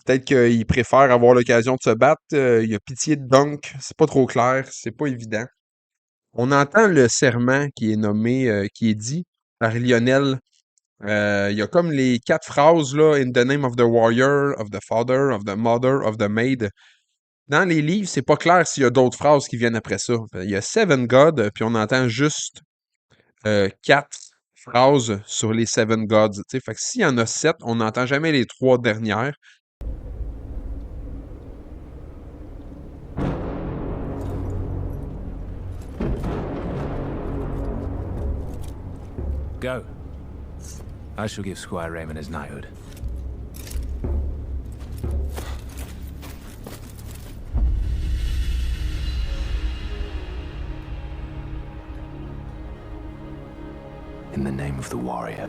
Peut-être qu'il préfère avoir l'occasion de se battre. Il a pitié de Dunk. C'est pas trop clair, c'est pas évident. On entend le serment qui est nommé, qui est dit par Lionel. Il y a comme les 4 phrases, là, In the name of the warrior, of the father, of the mother, of the maid. Dans les livres, c'est pas clair s'il y a d'autres phrases qui viennent après ça. Il y a Seven God, puis on entend juste 4 phrases sur les Seven Gods. Tu sais, fait que s'il y en a 7, on n'entend jamais les 3 dernières. Go. I shall give Squire Raymond his knighthood. In the name of the warrior,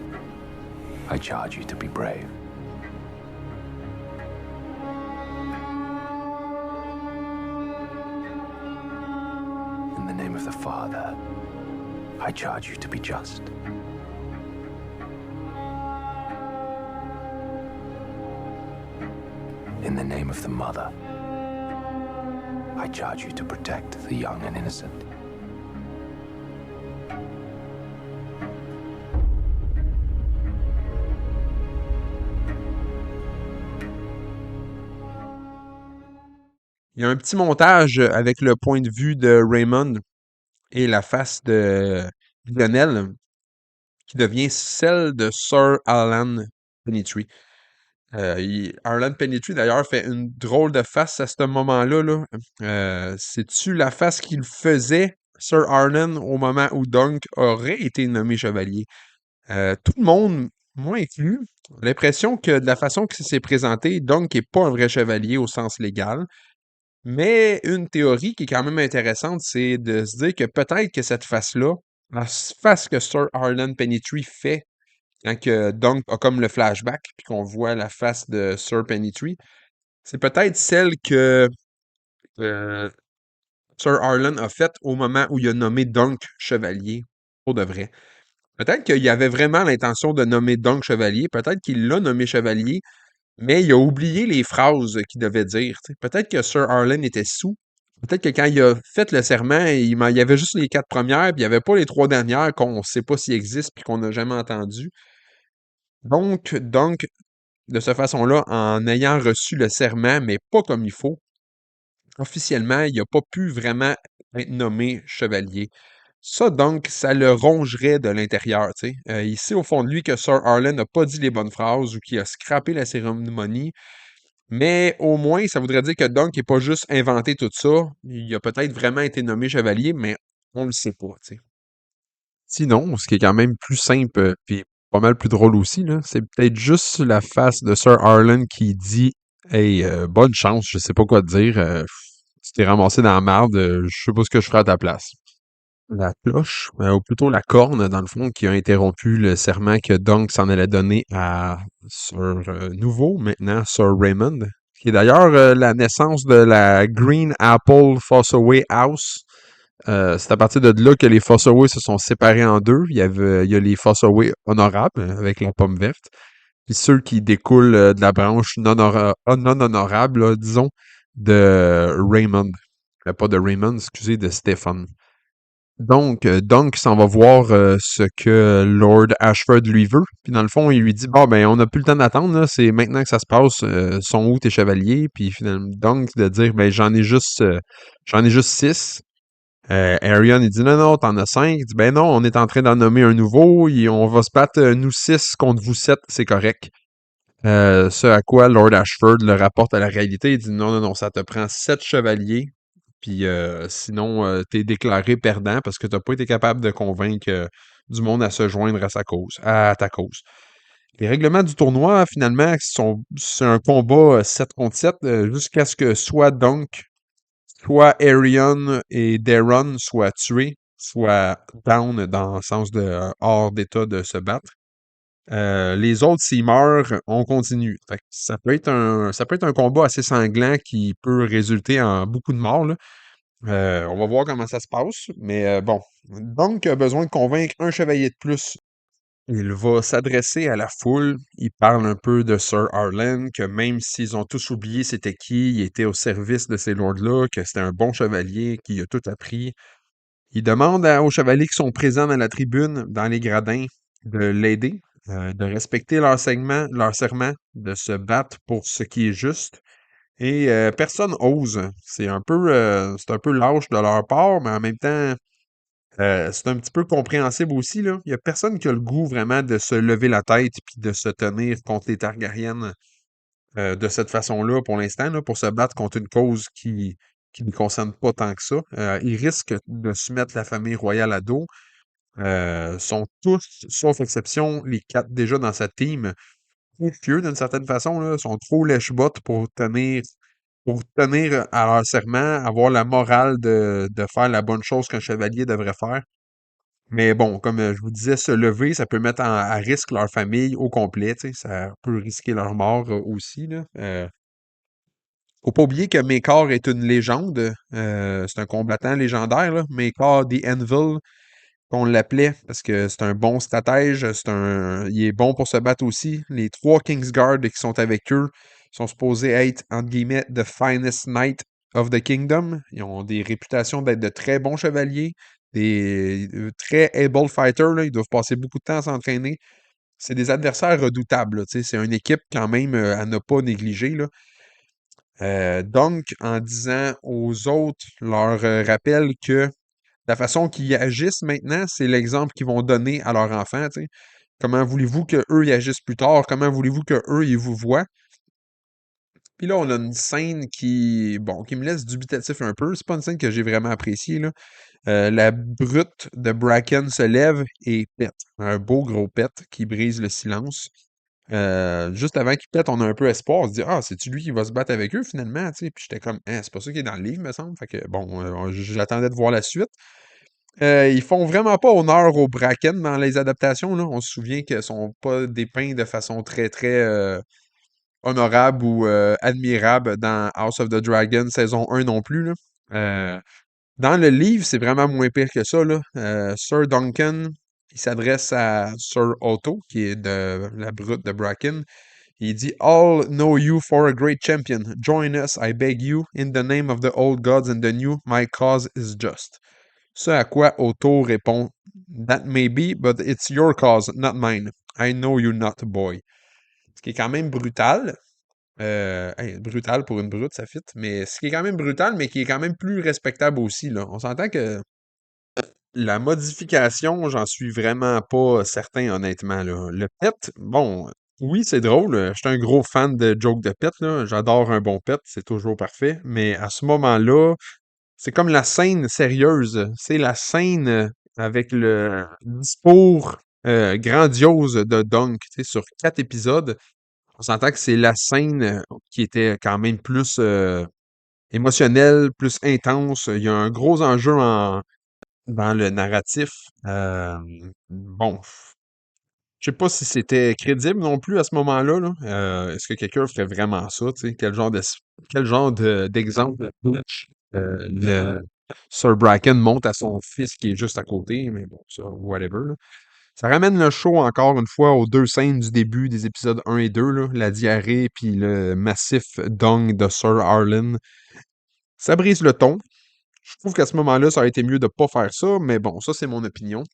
I charge you to be brave. In the name of the father, I charge you to be just. In the name of the mother, I charge you to protect the young and innocent. Il y a un petit montage avec le point de vue de Raymond et la face de Lionel qui devient celle de Sir Alan Penetry. Arlan Penetry, d'ailleurs, fait une drôle de face à ce moment-là, là. C'est-tu la face qu'il faisait, Sir Arlan, au moment où Dunk aurait été nommé chevalier? Tout le monde, moi inclus, a l'impression que de la façon que c'est présenté, Dunk n'est pas un vrai chevalier au sens légal. Mais une théorie qui est quand même intéressante, c'est de se dire que peut-être que cette face-là, la face que Sir Arlan Penetry fait quand que Dunk a comme le flashback, puis qu'on voit la face de Sir Penetry, c'est peut-être celle que euh, Sir Arlan a faite au moment où il a nommé Dunk chevalier, pour de vrai. Peut-être qu'il avait vraiment l'intention de nommer Dunk chevalier, peut-être qu'il l'a nommé chevalier, mais il a oublié les phrases qu'il devait dire. Tu sais. Peut-être que Sir Arlan était sous. Peut-être que quand il a fait le serment, il y avait juste les 4 premières, puis il n'y avait pas les 3 dernières qu'on ne sait pas s'ils existent puis qu'on n'a jamais entendues. Donc, de cette façon-là, en ayant reçu le serment, mais pas comme il faut, officiellement, il n'a pas pu vraiment être nommé chevalier. Ça, donc, ça le rongerait de l'intérieur, tu sais. Il sait au fond de lui que Sir Arlen n'a pas dit les bonnes phrases ou qu'il a scrappé la cérémonie, mais au moins, ça voudrait dire que Dunk n'est pas juste inventé tout ça. Il a peut-être vraiment été nommé chevalier, mais on le sait pas, tu sais. Sinon, ce qui est quand même plus simple, puis pas mal plus drôle aussi, là, c'est peut-être juste la face de Sir Arlen qui dit Hey, bonne chance, je sais pas quoi te dire. Tu t'es ramassé dans la marde, je sais pas ce que je ferai à ta place. la cloche, ou plutôt la corne, dans le fond, qui a interrompu le serment que Dunk s'en allait donner à Sir Nouveau, maintenant Sir Raymond, qui est d'ailleurs la naissance de la Green Apple Fossaway House. C'est à partir de là que les Fossaway se sont séparés en deux. Il y a les Fossaway honorables, avec la pomme verte, puis ceux qui découlent de la branche non honorable, là, disons, de Raymond. Pas de Raymond, excusez, de Stephen. Donc, Dunk s'en va voir ce que Lord Ashford lui veut. Puis dans le fond, il lui dit, bon, ben, on n'a plus le temps d'attendre, là, c'est maintenant que ça se passe, sont où tes chevaliers? Puis finalement, Dunk de dire, ben, j'en ai juste 6. Arion, il dit, non, non, t'en as 5. Il dit, ben non, on est en train d'en nommer un nouveau, et on va se battre, nous 6 contre vous 7, c'est correct. Ce à quoi Lord Ashford le rapporte à la réalité. Il dit non, non, non, ça te prend 7 chevaliers. Puis sinon, t'es déclaré perdant parce que t'as pas été capable de convaincre du monde à se joindre à sa cause, à ta cause. Les règlements du tournoi, finalement, c'est un combat 7 contre 7 jusqu'à ce que soit Dunk, soit Arion et Daron soient tués, soit down dans le sens de hors d'état de se battre. Les autres, s'ils meurent, on continue. Fait que ça peut être un combat assez sanglant qui peut résulter en beaucoup de morts, là. On va voir comment ça se passe, mais bon. Donc, a besoin de convaincre un chevalier de plus. Il va s'adresser à la foule. Il parle un peu de Sir Arlen, que même s'ils ont tous oublié c'était qui, il était au service de ces lords-là, que c'était un bon chevalier, qui a tout appris. Il demande aux chevaliers qui sont présents dans la tribune, dans les gradins, de l'aider, de respecter leur serment, de se battre pour ce qui est juste. Et personne ose. C'est un peu lâche de leur part, mais en même temps, c'est un petit peu compréhensible aussi, là. Il y a personne qui a le goût vraiment de se lever la tête puis de se tenir contre les Targaryens de cette façon-là pour l'instant, là, pour se battre contre une cause qui ne concerne pas tant que ça. Ils risquent de soumettre la famille royale à dos. Sont tous, sauf exception, les 4 déjà dans sa team, trop pieux d'une certaine façon, là, sont trop lèche-bottes pour tenir à leur serment, avoir la morale de faire la bonne chose qu'un chevalier devrait faire. Mais bon, comme je vous disais, se lever, ça peut mettre à risque leur famille au complet, tu sais, ça peut risquer leur mort aussi, là. Faut pas oublier que Maekar est une légende, c'est un combattant légendaire, là. Maekar the Anvil, qu'on l'appelait, parce que c'est un bon stratège, il est bon pour se battre aussi. Les 3 Kingsguard qui sont avec eux sont supposés être, entre guillemets, the finest knight of the kingdom. Ils ont des réputations d'être de très bons chevaliers, des très able fighters, là. Ils doivent passer beaucoup de temps à s'entraîner. C'est des adversaires redoutables, là, tu sais. C'est une équipe quand même à ne pas négliger, là. Donc, en disant aux autres, leur rappelle que la façon qu'ils agissent maintenant, c'est l'exemple qu'ils vont donner à leurs enfants, tu sais. Comment voulez-vous qu'eux ils agissent plus tard? Comment voulez-vous qu'eux ils vous voient? Puis là, on a une scène bon, qui me laisse dubitatif un peu. C'est pas une scène que j'ai vraiment appréciée, là. La brute de Bracken se lève et pète. Un beau gros pète qui brise le silence. Juste avant qu'il pète, on a un peu espoir. On se dit, ah, c'est-tu lui qui va se battre avec eux finalement? Tu sais. Puis j'étais comme, hein, c'est pas ça qui est dans le livre, me semble. Fait que bon, j'attendais de voir la suite. Ils font vraiment pas honneur aux Bracken dans les adaptations, là. On se souvient qu'elles sont pas dépeints de façon très, très honorable ou admirable dans House of the Dragon saison 1 non plus, là. Dans le livre, c'est vraiment moins pire que ça, là. Sir Duncan, il s'adresse à Sir Otto, qui est de la brute de Bracken. Il dit All know you for a great champion. Join us, I beg you. In the name of the old gods and the new, my cause is just. Ce à quoi Otto répond That may be, but it's your cause, not mine. I know you not, boy. Ce qui est quand même brutal. Hey, brutal pour une brute, ça fit. Mais ce qui est quand même brutal, mais qui est quand même plus respectable aussi, là. On s'entend que la modification, j'en suis vraiment pas certain, honnêtement, là. Le pet, bon, oui, c'est drôle. Je suis un gros fan de joke de pet, là. J'adore un bon pet, c'est toujours parfait. Mais à ce moment-là, c'est comme la scène sérieuse. C'est la scène avec le discours grandiose de Dunk, tu sais, sur 4 épisodes. On s'entend que c'est la scène qui était quand même plus émotionnelle, plus intense. Il y a un gros enjeu dans le narratif. Bon, je sais pas si c'était crédible non plus à ce moment-là, là. Est-ce que quelqu'un ferait vraiment ça, tu sais? Quel genre d'exemple le Sir Bracken montre à son fils qui est juste à côté, mais bon, ça, whatever, là. Ça ramène le show encore une fois aux deux scènes du début des épisodes 1 et 2, là, la diarrhée puis le massif dong de Sir Arlen. Ça brise le ton. Je trouve qu'à ce moment-là, ça aurait été mieux de pas faire ça, mais bon, ça c'est mon opinion.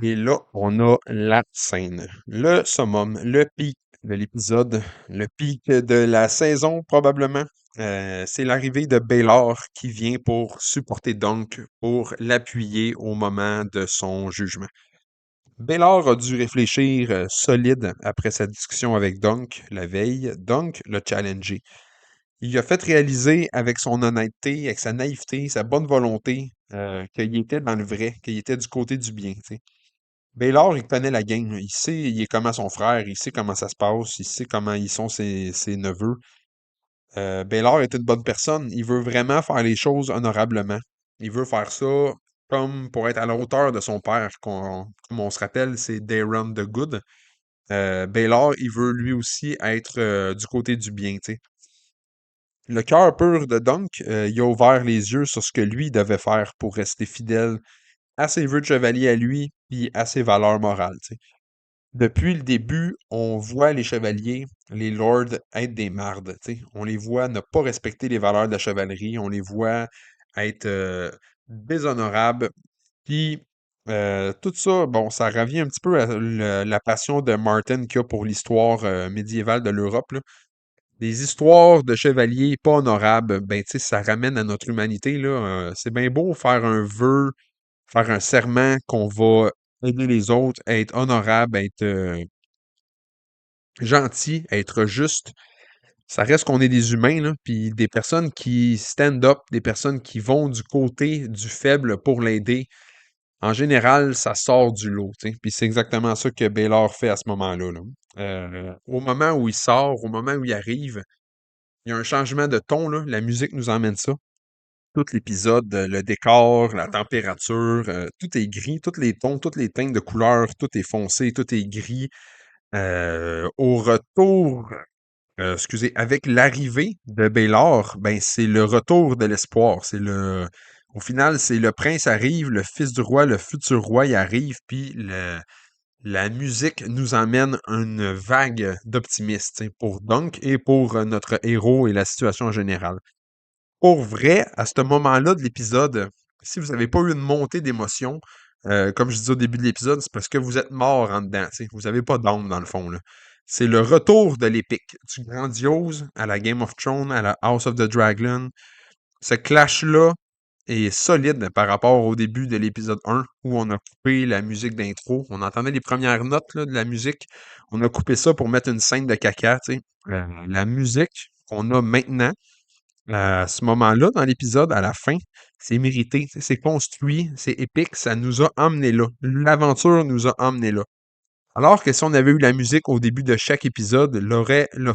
Et là, on a la scène, le summum, le pic de l'épisode, le pic de la saison probablement. C'est l'arrivée de Baylor qui vient pour supporter Dunk, pour l'appuyer au moment de son jugement. Baylor a dû réfléchir solide après sa discussion avec Dunk la veille. Dunk l'a challengé. Il a fait réaliser avec son honnêteté, avec sa naïveté, sa bonne volonté, qu'il était dans le vrai, qu'il était du côté du bien, tu sais. Baylor, il connaît la game. Il sait il est comment son frère, il sait comment ça se passe, il sait comment ils sont ses neveux. Baylor est une bonne personne. Il veut vraiment faire les choses honorablement. Il veut faire ça comme pour être à la hauteur de son père. Comme on se rappelle, c'est Daron the Good. Baylor, il veut lui aussi être du côté du bien, tu sais. Le cœur pur de Dunk, il a ouvert les yeux sur ce que lui devait faire pour rester fidèle à ses vœux de chevalier à lui, puis à ses valeurs morales, tu sais. Depuis le début, on voit les chevaliers, les lords, être des mardes, tu sais. On les voit ne pas respecter les valeurs de la chevalerie, on les voit être déshonorables. Puis tout ça, bon, ça revient un petit peu à la passion de Martin qu'il a pour l'histoire médiévale de l'Europe, là. Des histoires de chevaliers pas honorables, ben, tu sais, ça ramène à notre humanité, là. C'est bien beau faire un vœu, faire un serment qu'on va aider les autres, être honorable, être gentil, être juste. Ça reste qu'on est des humains, là, puis des personnes qui stand up, des personnes qui vont du côté du faible pour l'aider. En général, ça sort du lot, tu sais. Puis c'est exactement ça que Baylor fait à ce moment-là, là. Au moment où il sort, au moment où il arrive, il y a un changement de ton, là. La musique nous emmène ça. Tout l'épisode, le décor, la température, tout est gris, tous les tons, toutes les teintes de couleurs, tout est foncé, tout est gris. Au retour, excusez, avec l'arrivée de Baylor, ben c'est le retour de l'espoir. Au final, c'est le prince arrive, le fils du roi, le futur roi, il arrive, puis la musique nous emmène une vague d'optimisme, tu sais, pour Dunk et pour notre héros et la situation en général. Pour vrai, à ce moment-là de l'épisode, si vous n'avez pas eu une montée d'émotion, comme je disais au début de l'épisode, c'est parce que vous êtes mort en dedans, tu sais. Vous n'avez pas d'âme dans le fond, là. C'est le retour de l'épique, du grandiose à la Game of Thrones, à la House of the Dragon. Ce clash-là est solide par rapport au début de l'épisode 1 où on a coupé la musique d'intro. On entendait les premières notes là, de la musique. On a coupé ça pour mettre une scène de caca, tu sais. La musique qu'on a maintenant, à ce moment-là, dans l'épisode, à la fin, c'est mérité, c'est construit, c'est épique, ça nous a emmenés là. L'aventure nous a emmenés là. Alors que si on avait eu la musique au début de chaque épisode,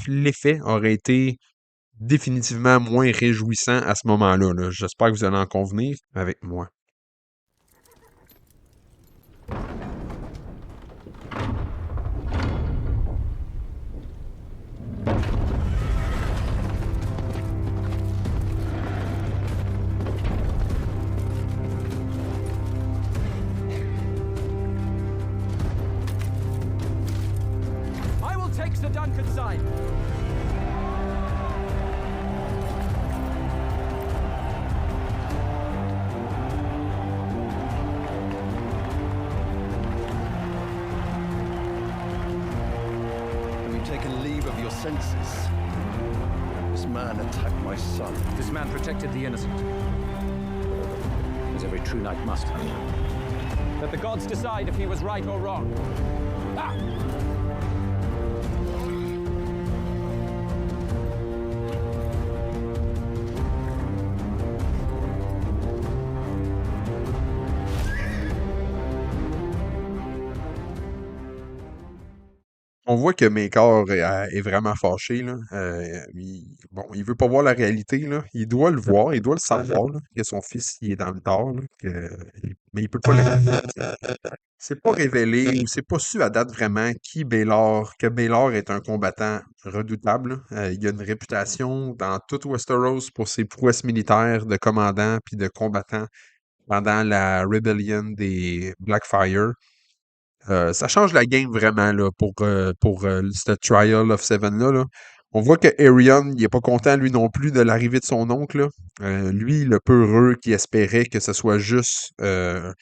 l'effet aurait été définitivement moins réjouissant à ce moment-là, là. J'espère que vous allez en convenir avec moi. I will take the Duncan side. Have you taken leave of your senses? This man attacked my son. This man protected the innocent, as every true knight must. Let the gods decide if he was right or wrong. Ah! On voit que Maker est vraiment fâché, là. Bon, il veut pas voir la réalité, là. Il doit le voir, il doit le savoir, là, que son fils, il est dans le tort, là, mais il peut pas le. C'est pas révélé ou c'est pas su à date vraiment que Baylor est un combattant redoutable, là. Il a une réputation dans toute Westeros pour ses prouesses militaires de commandant puis de combattant pendant la rébellion des Blackfire. Ça change la game vraiment là, pour ce Trial of Seven là. On voit que Aerion, il est pas content lui non plus de l'arrivée de son oncle, là. Lui, le peu heureux qui espérait que ce soit juste que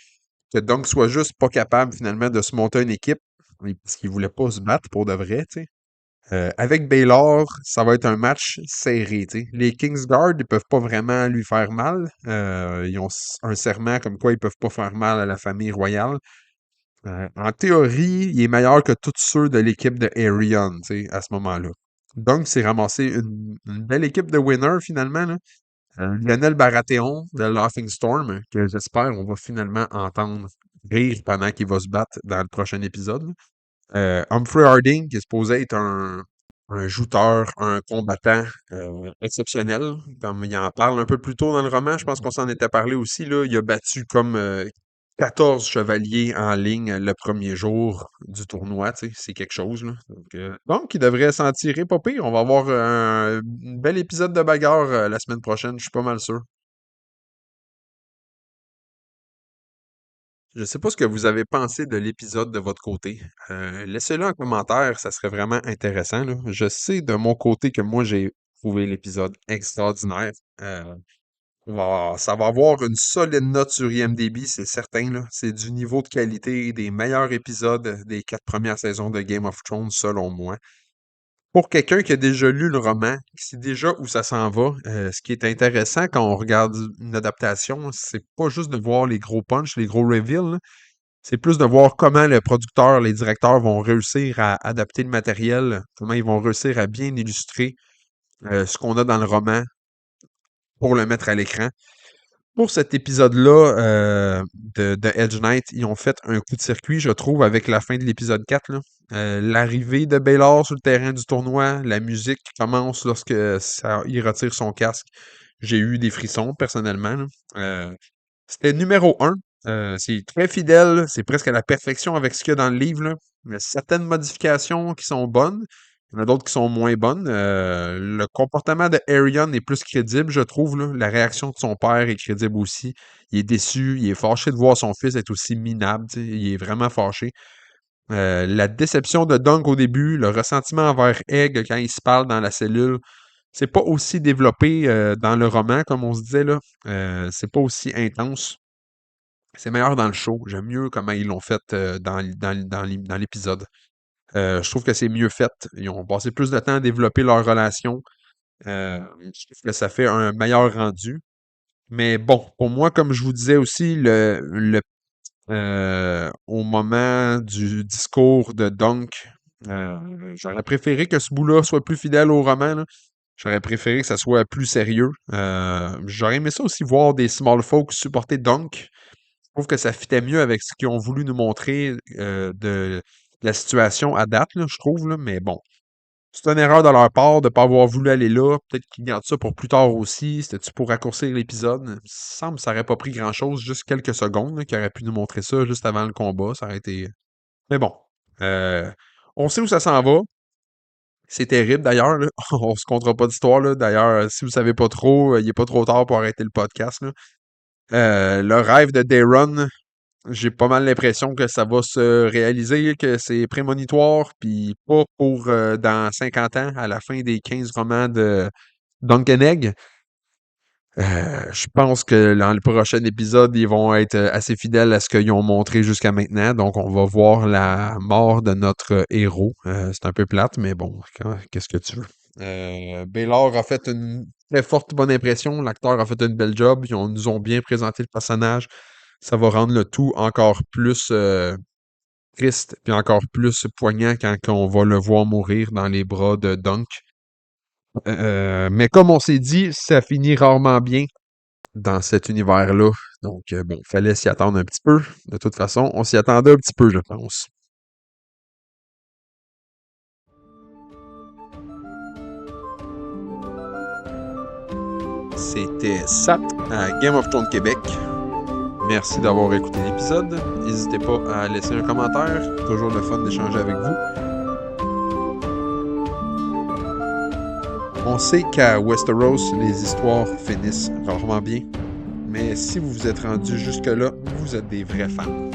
Dunk soit juste pas capable finalement de se monter une équipe, parce qu'il voulait pas se battre pour de vrai, tu sais. Avec Baylor, ça va être un match serré, tu sais. Les Kingsguard, ils peuvent pas vraiment lui faire mal. Ils ont un serment comme quoi ils peuvent pas faire mal à la famille royale. En théorie, il est meilleur que tous ceux de l'équipe de Arion, tu sais, à ce moment-là. Donc, c'est ramassé une belle équipe de winners, finalement, là. Lionel Baratheon de Laughing Storm, que j'espère on va finalement entendre rire pendant qu'il va se battre dans le prochain épisode, là. Humphrey Harding, qui est supposé être un joueur, un combattant exceptionnel, comme il en parle un peu plus tôt dans le roman, je pense qu'on s'en était parlé aussi, là. Il a battu comme 14 chevaliers en ligne le premier jour du tournoi, tu sais, c'est quelque chose, là. Donc, il devrait s'en tirer pas pire. On va avoir un bel épisode de bagarre la semaine prochaine, je suis pas mal sûr. Je sais pas ce que vous avez pensé de l'épisode de votre côté. Laissez-le en commentaire, ça serait vraiment intéressant, là. Je sais de mon côté que moi j'ai trouvé l'épisode extraordinaire. Ça va avoir une solide note sur IMDb, c'est certain, là. C'est du niveau de qualité des meilleurs épisodes des 4 premières saisons de Game of Thrones, selon moi. Pour quelqu'un qui a déjà lu le roman, qui sait déjà où ça s'en va, ce qui est intéressant quand on regarde une adaptation, c'est pas juste de voir les gros punchs, les gros reveals, là. C'est plus de voir comment le producteur, les directeurs vont réussir à adapter le matériel, comment ils vont réussir à bien illustrer ce qu'on a dans le roman pour le mettre à l'écran. Pour cet épisode-là de Edge Knight, ils ont fait un coup de circuit, je trouve, avec la fin de l'épisode 4, là. L'arrivée de Baylor sur le terrain du tournoi, la musique qui commence lorsque il retire son casque. J'ai eu des frissons, personnellement, là. C'était numéro un. C'est très fidèle, c'est presque à la perfection avec ce qu'il y a dans le livre, là. Il y a certaines modifications qui sont bonnes, il y en a d'autres qui sont moins bonnes. Le comportement de Arion est plus crédible, je trouve, là. La réaction de son père est crédible aussi. Il est déçu, il est fâché de voir son fils être aussi minable, tu sais, il est vraiment fâché. La déception de Dunk au début, le ressentiment envers Egg quand il se parle dans la cellule, c'est pas aussi développé dans le roman, comme on se disait, là. C'est pas aussi intense. C'est meilleur dans le show. J'aime mieux comment ils l'ont fait dans l'épisode. Je trouve que c'est mieux fait. Ils ont passé plus de temps à développer leur relation. Je trouve que ça fait un meilleur rendu. Mais bon, pour moi, comme je vous disais aussi, au moment du discours de Dunk, j'aurais préféré que ce bout-là soit plus fidèle au roman, là. J'aurais préféré que ça soit plus sérieux. J'aurais aimé ça aussi voir des small folks supporter Dunk. Je trouve que ça fitait mieux avec ce qu'ils ont voulu nous montrer de la situation à date, là, je trouve, là, mais bon. C'est une erreur de leur part de ne pas avoir voulu aller là. Peut-être qu'ils gardent ça pour plus tard aussi. C'était-tu pour raccourcir l'épisode? Il me semble que ça n'aurait pas pris grand-chose, juste quelques secondes, là, qui auraient pu nous montrer ça juste avant le combat. Ça aurait été. Mais bon. Euh, on sait où ça s'en va. C'est terrible d'ailleurs, là. On se comptera pas d'histoire, là. D'ailleurs, si vous savez pas trop, il n'est pas trop tard pour arrêter le podcast, là. Le rêve de Daron, j'ai pas mal l'impression que ça va se réaliser, que c'est prémonitoire, puis pas pour dans 50 ans, à la fin des 15 romans de Duncan Egg. Je pense que dans le prochain épisode, ils vont être assez fidèles à ce qu'ils ont montré jusqu'à maintenant. Donc, on va voir la mort de notre héros. C'est un peu plate, mais bon, qu'est-ce que tu veux? Baylor a fait une très forte bonne impression. L'acteur a fait une belle job. Nous ont bien présenté le personnage. Ça va rendre le tout encore plus triste puis encore plus poignant quand on va le voir mourir dans les bras de Dunk. Mais comme on s'est dit, ça finit rarement bien dans cet univers-là. Donc, bon, fallait s'y attendre un petit peu. De toute façon, on s'y attendait un petit peu, je pense. C'était Sat à Game of Thrones Québec. Merci d'avoir écouté l'épisode. N'hésitez pas à laisser un commentaire. Toujours le fun d'échanger avec vous. On sait qu'à Westeros, les histoires finissent rarement bien. Mais si vous vous êtes rendu jusque-là, vous êtes des vrais fans.